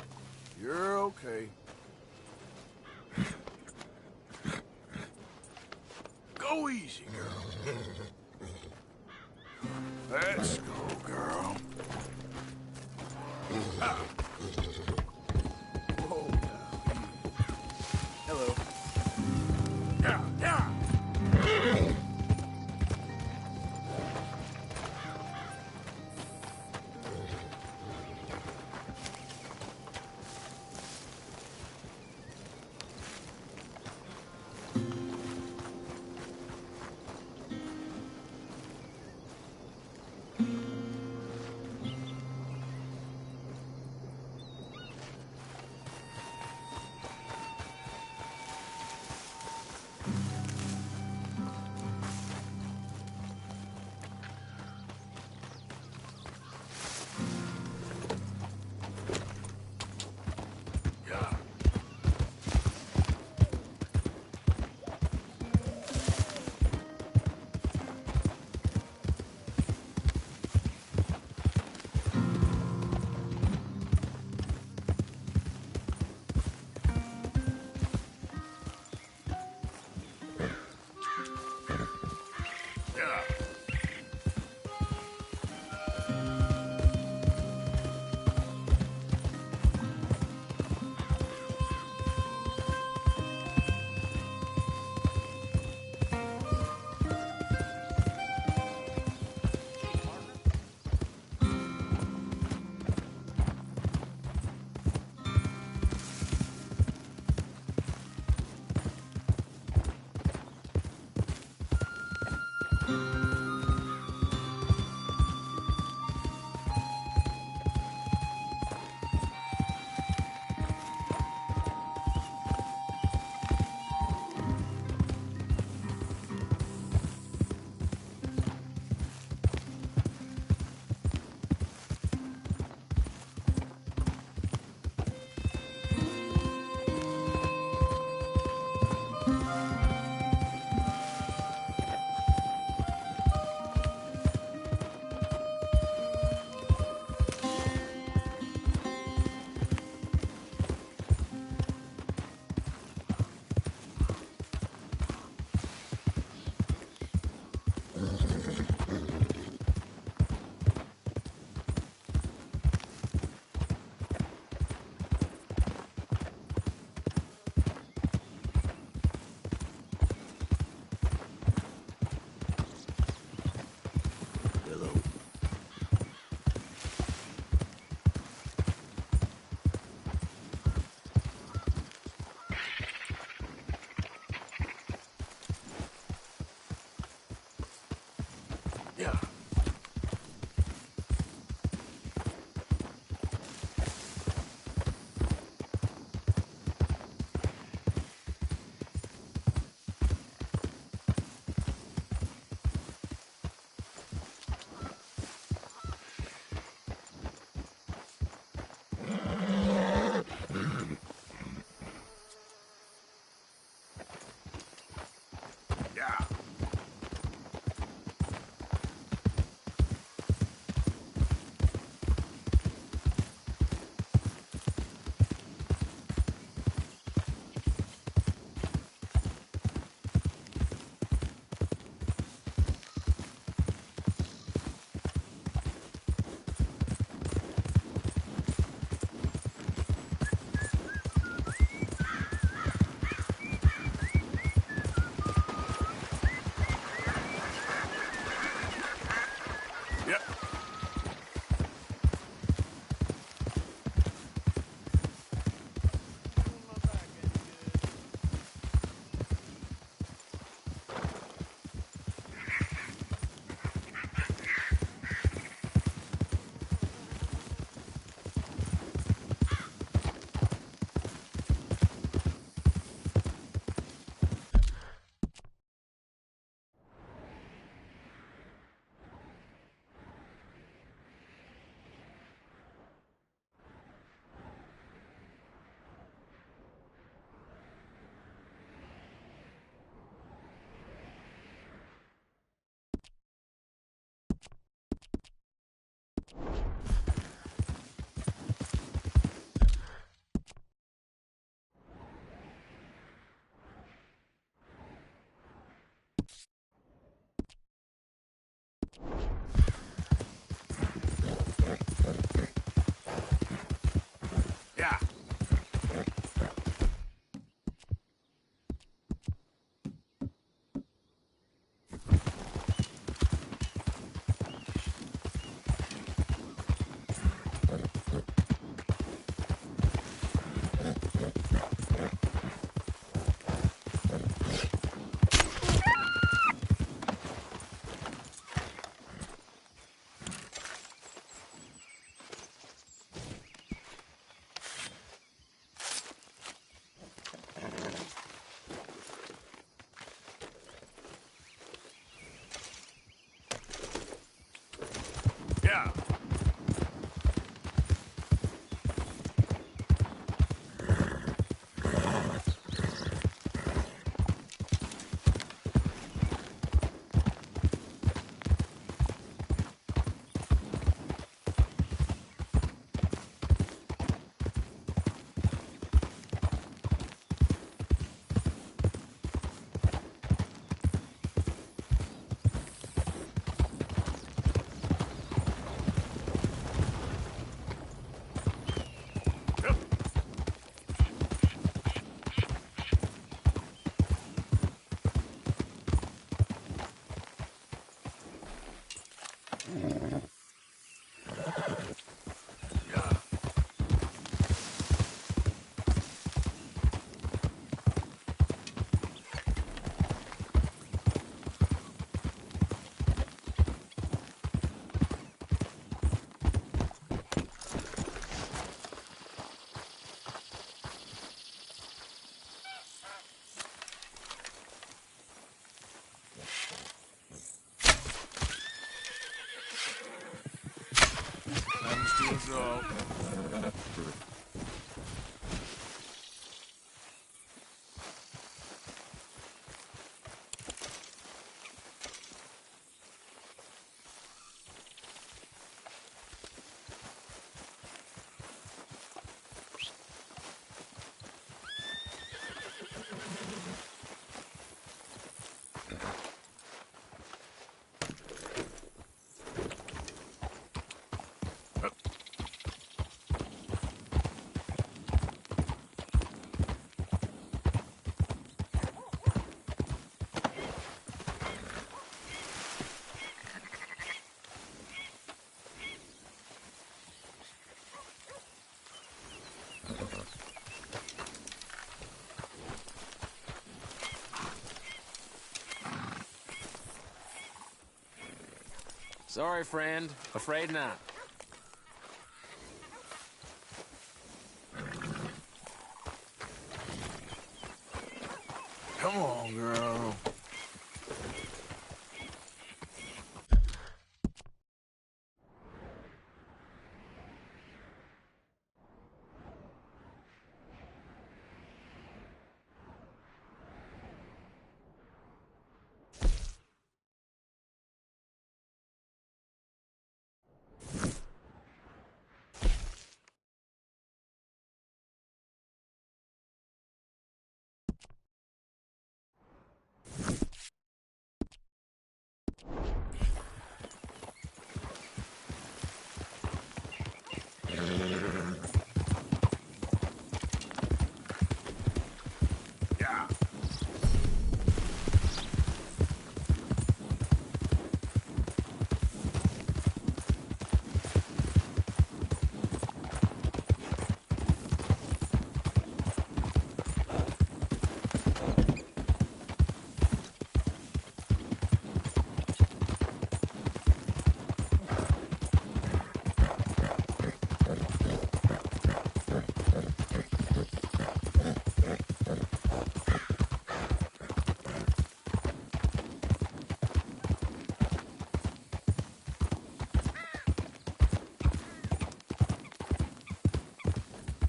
S1: You're okay. Go easy, girl. Let's go, girl. Ah. Whoa, now. Hello. Yeah, yeah. fault.
S16: Sorry, friend. Afraid not.
S1: Come on, girl.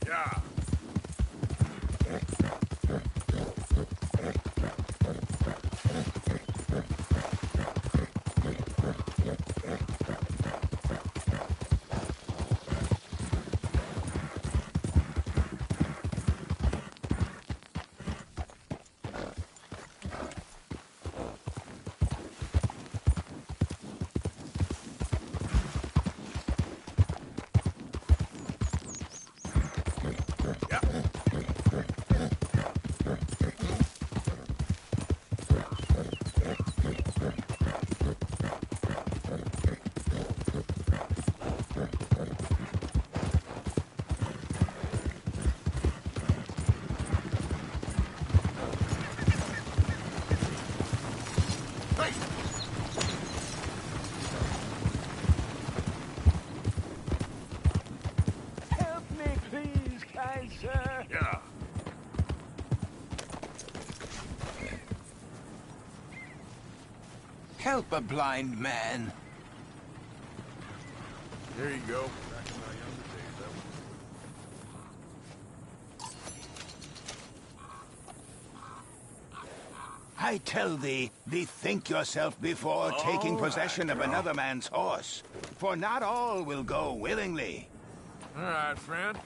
S1: Yeah. Yeah.
S17: Help me, please, kind sir.
S1: Yeah.
S12: Help a blind man.
S1: There you go.
S12: I tell thee, bethink yourself before taking possession of another man's horse. For not all will go willingly.
S1: All right, friend.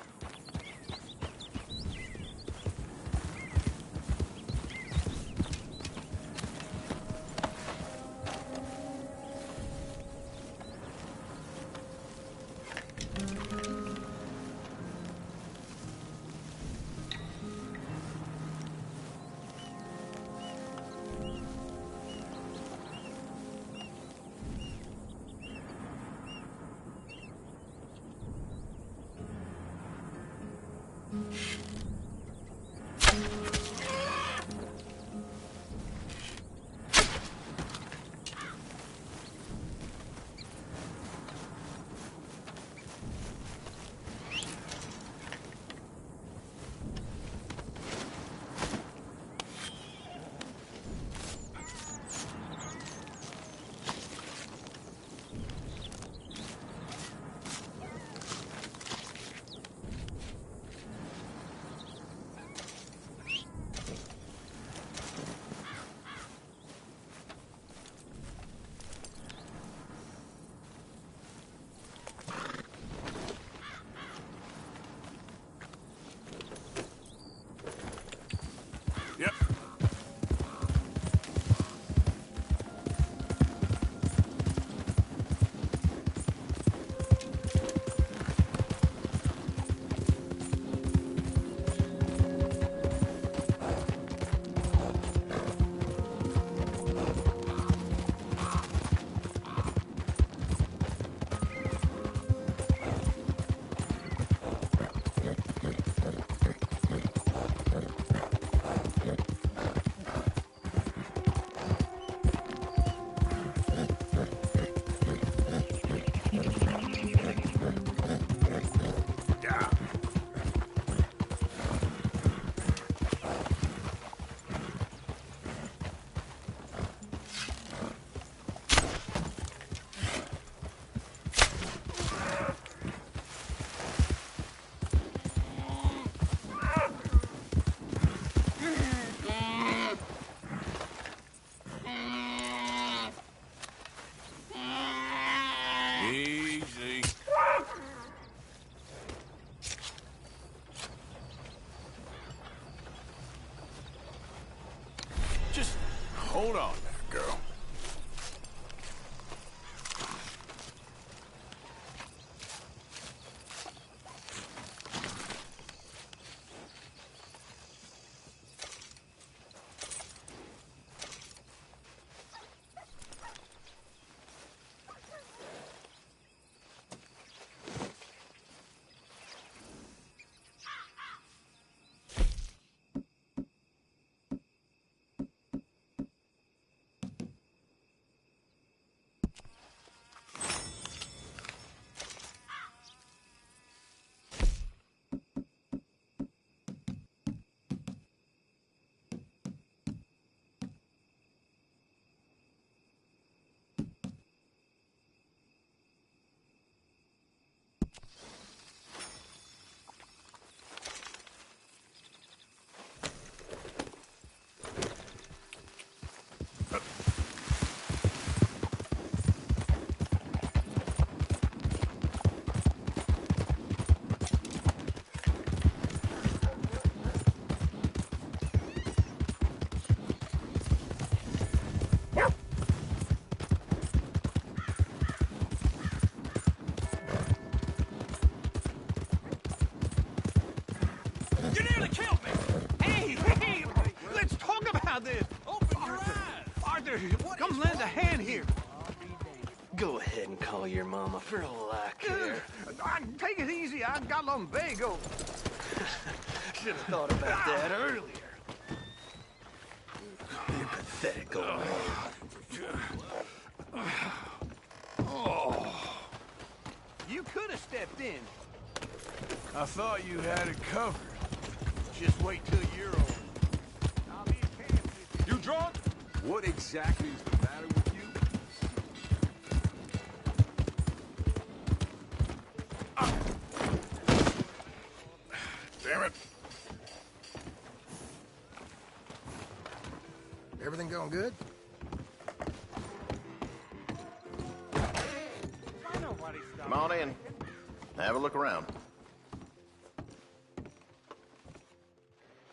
S17: You nearly killed me! Hey! Let's talk about this! Open your eyes! Arthur, come lend a hand here.
S11: Go ahead and call your mama for all I care.
S17: Take it easy, I got lumbago.
S11: Should have thought about that earlier. You pathetic old man.
S17: Oh. You could have stepped in.
S1: I thought you had it covered.
S17: Just wait till you're old. I'll be in camp.
S19: You drunk? What exactly is the matter with you?
S1: Damn it.
S23: Everything going good?
S18: Come on in. Have a look around.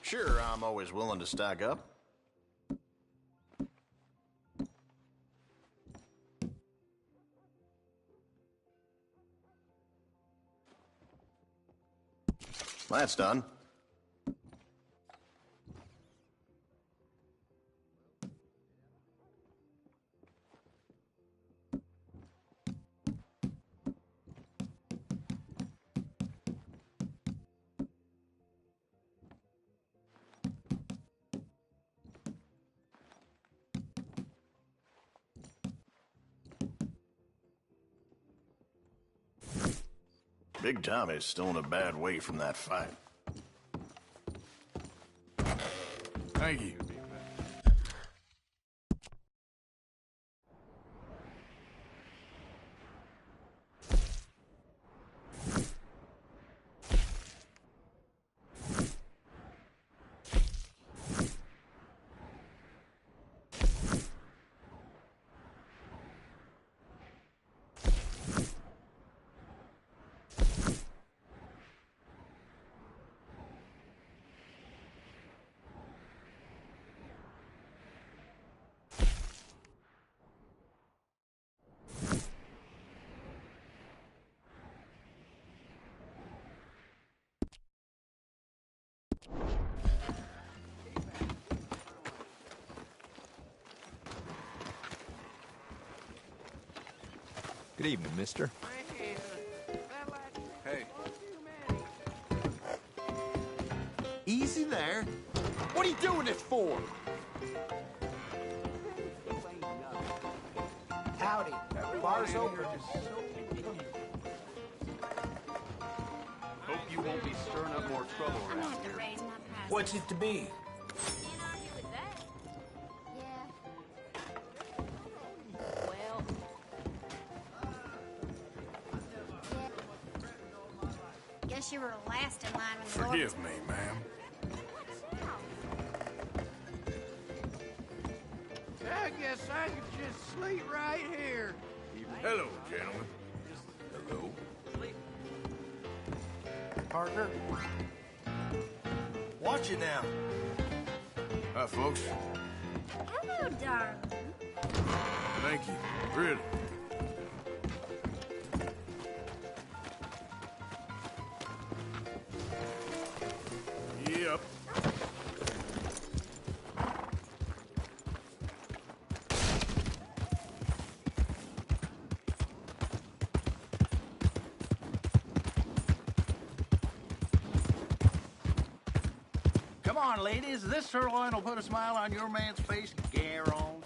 S18: Sure, I'm always willing to stack up. That's done. Big Tommy's still in a bad way from that fight.
S1: Thank you.
S24: Good evening, mister.
S19: Hey.
S12: Easy there. What are you doing this for?
S6: Howdy. Bar's open.
S19: Hope you won't be stirring up more trouble around here.
S6: What's it to be?
S20: Guess you were last in line when the
S1: Forgive me, ma'am.
S17: I guess I could just sleep right here.
S1: Hello, gentlemen. Hello.
S6: Partner? Watch it now.
S1: Hi, folks.
S20: Hello, darling.
S1: Thank you. Really. Yep.
S17: Come on, ladies. This sirloin will put a smile on your man's face, guaranteed.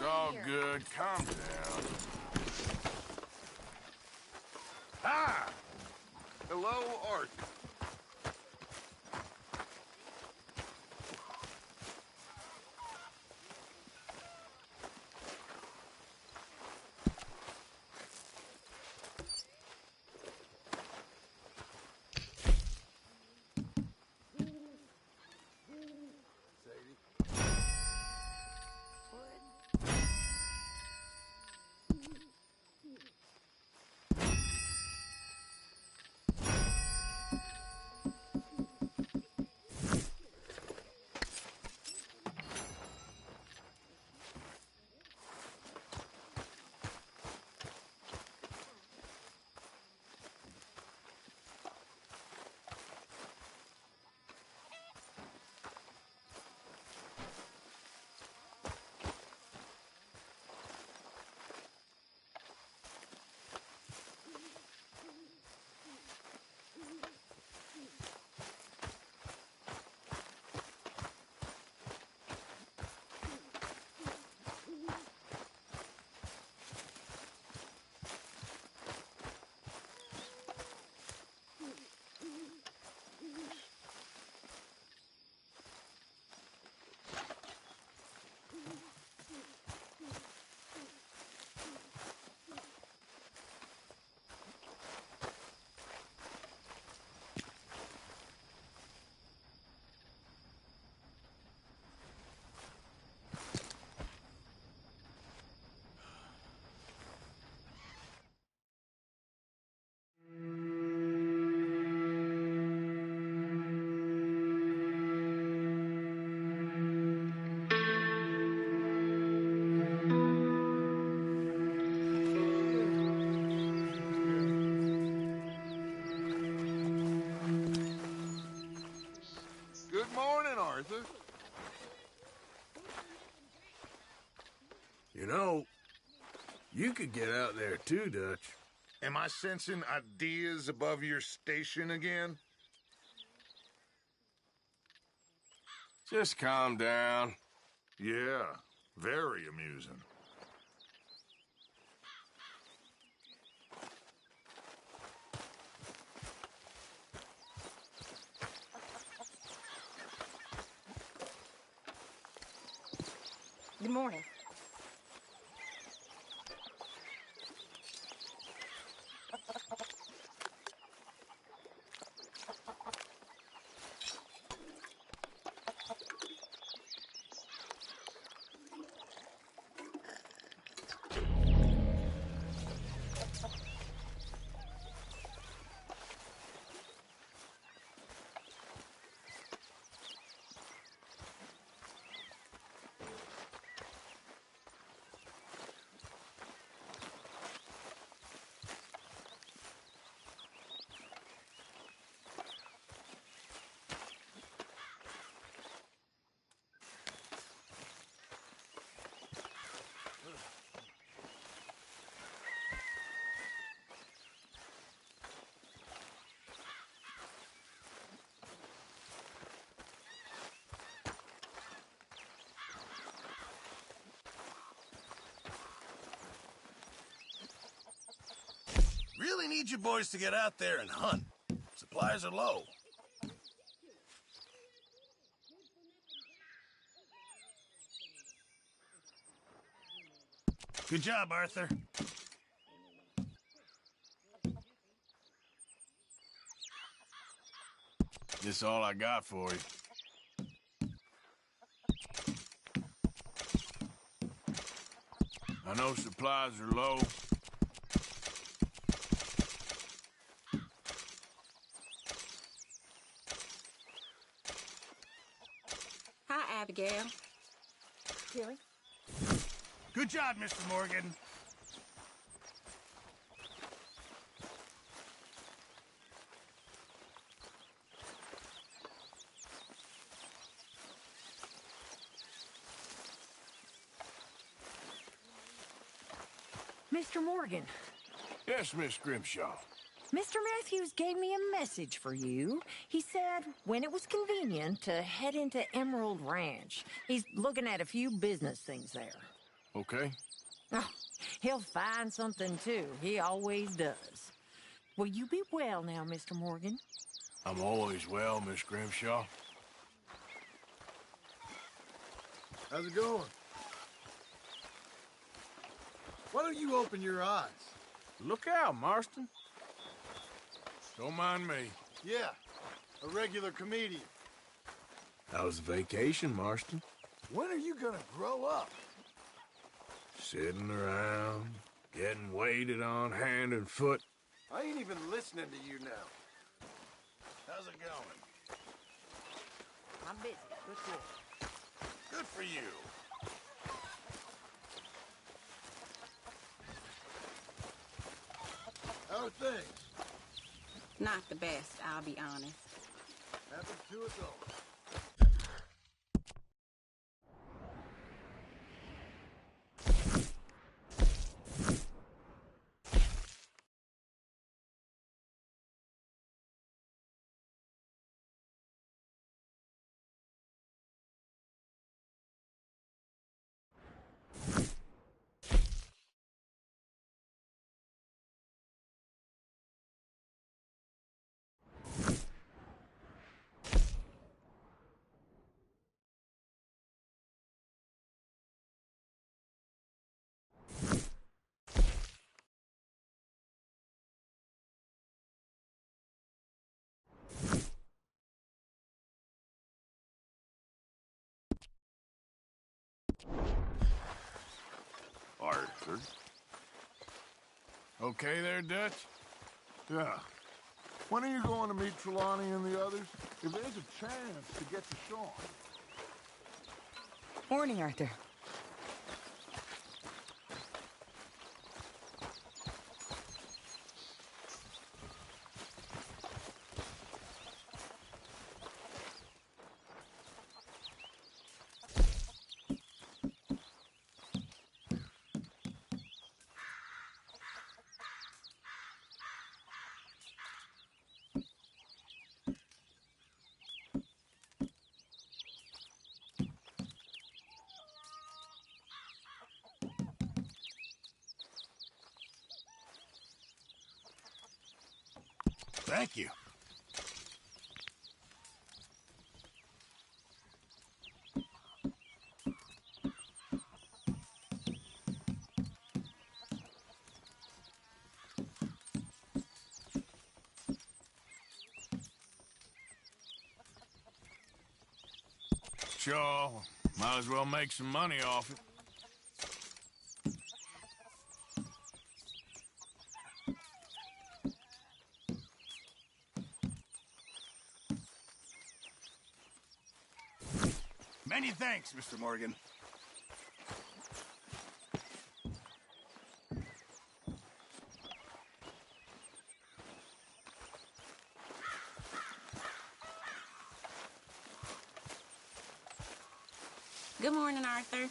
S1: all good. Calm down.
S2: Hi! Hello, Arthur. Good morning, Arthur.
S1: You know, you could get out there too, Dutch.
S2: Am I sensing ideas above your station again?
S1: Just calm down.
S2: Yeah, very amusing.
S7: Good morning.
S5: Really need you boys to get out there and hunt. Supplies are low. Good job, Arthur.
S1: This all I got for you. I know supplies are low.
S7: Hi, Abigail. Tilly.
S5: Good job, Mr. Morgan.
S13: Mr. Morgan.
S1: Yes, Miss Grimshaw.
S13: Mr. Matthews gave me a message for you. He said when it was convenient to head into Emerald Ranch. He's looking at a few business things there.
S1: Okay?
S13: Oh, he'll find something, too. He always does. Will you be well now, Mr. Morgan?
S1: I'm always well, Miss Grimshaw.
S10: How's it going? Why don't you open your eyes?
S1: Look out, Marston. Don't mind me.
S10: Yeah, a regular comedian.
S1: How's the vacation, Marston?
S10: When are you gonna grow up?
S1: Sitting around, getting waited on hand and foot.
S10: I ain't even listening to you now.
S5: How's it going?
S13: I'm busy. Good.
S5: Good for you.
S10: How are things?
S7: Not the best, I'll be honest.
S10: Happens to us all.
S2: Arthur.
S1: Okay there, Dutch?
S2: Yeah. When are you going to meet Trelawney and the others? If there's a chance to get to Sean.
S7: Morning, Arthur.
S5: Thank you.
S1: Sure. Might as well make some money off it.
S5: Many thanks, Mr. Morgan.
S7: Good morning, Arthur.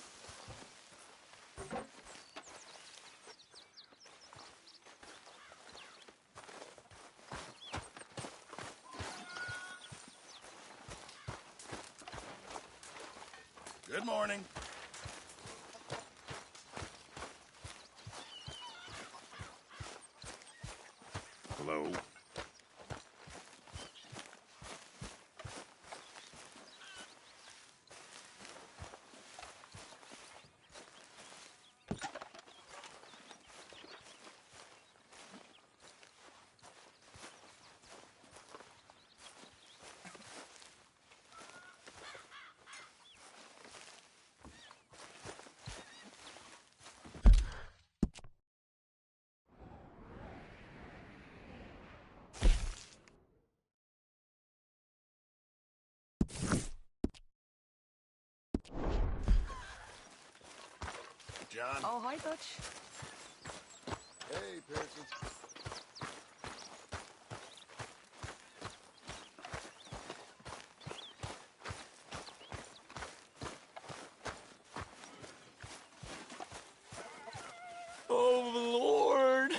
S5: Good morning.
S2: Hello.
S5: John.
S7: Oh, hi, Butch.
S10: Hey, Pearson.
S11: Oh, Lord.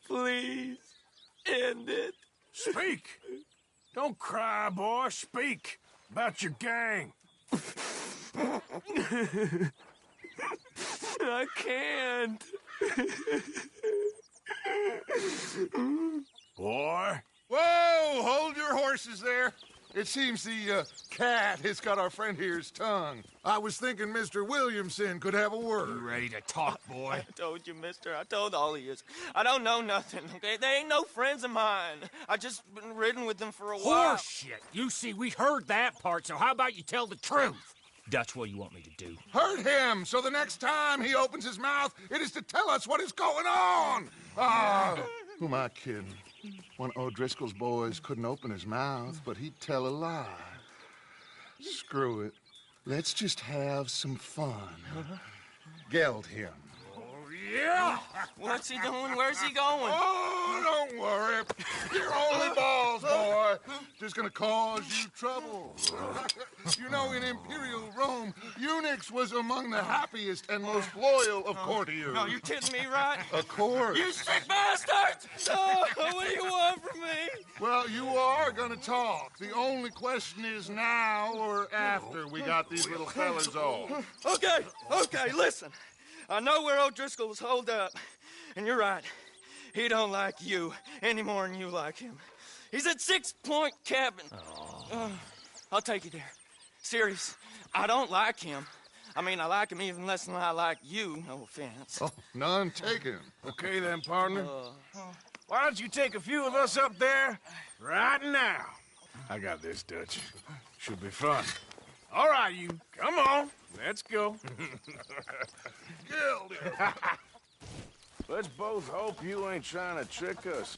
S11: Please, end it.
S1: Speak! Don't cry, boy. Speak about your gang.
S11: I can't.
S2: Boy. Whoa! Hold your horses there. It seems the cat has got our friend here's tongue. I was thinking Mr. Williamson could have a word.
S17: You ready to talk, boy?
S11: I told you, mister. I told all of you. I don't know nothing, okay? They ain't no friends of mine. I just been ridden with them for a while.
S17: Horseshit. You see, we heard that part, so how about you tell the truth? That's what you want me to do.
S2: Hurt him, so the next time he opens his mouth, it is to tell us what is going on. Who am I kidding? One of O'Driscoll's boys couldn't open his mouth, but he'd tell a lie. Screw it. Let's just have some fun. Geld him.
S11: Yeah! What's he doing? Where's he going?
S2: Oh, don't worry. You're only balls, boy. Just gonna cause you trouble. You know, in Imperial Rome, eunuchs was among the happiest and most loyal of courtiers.
S11: No, you kidding me, right?
S2: Of course.
S11: You sick bastards! Oh, what do you want from me?
S2: Well, you are gonna talk. The only question is now or after we got these little fellas off.
S11: Okay, listen. I know where O'Driscoll's holed up, and you're right. He don't like you any more than you like him. He's at 6 Point Cabin. I'll take you there. Serious, I don't like him. I mean, I like him even less than I like you, no offense.
S2: Oh, none taken.
S1: Okay then, partner. Why don't you take a few of us up there right now? I got this, Dutch. Should be fun. All right, you. Come on. Let's go.
S2: Killed him.
S1: Let's both hope you ain't trying to trick us.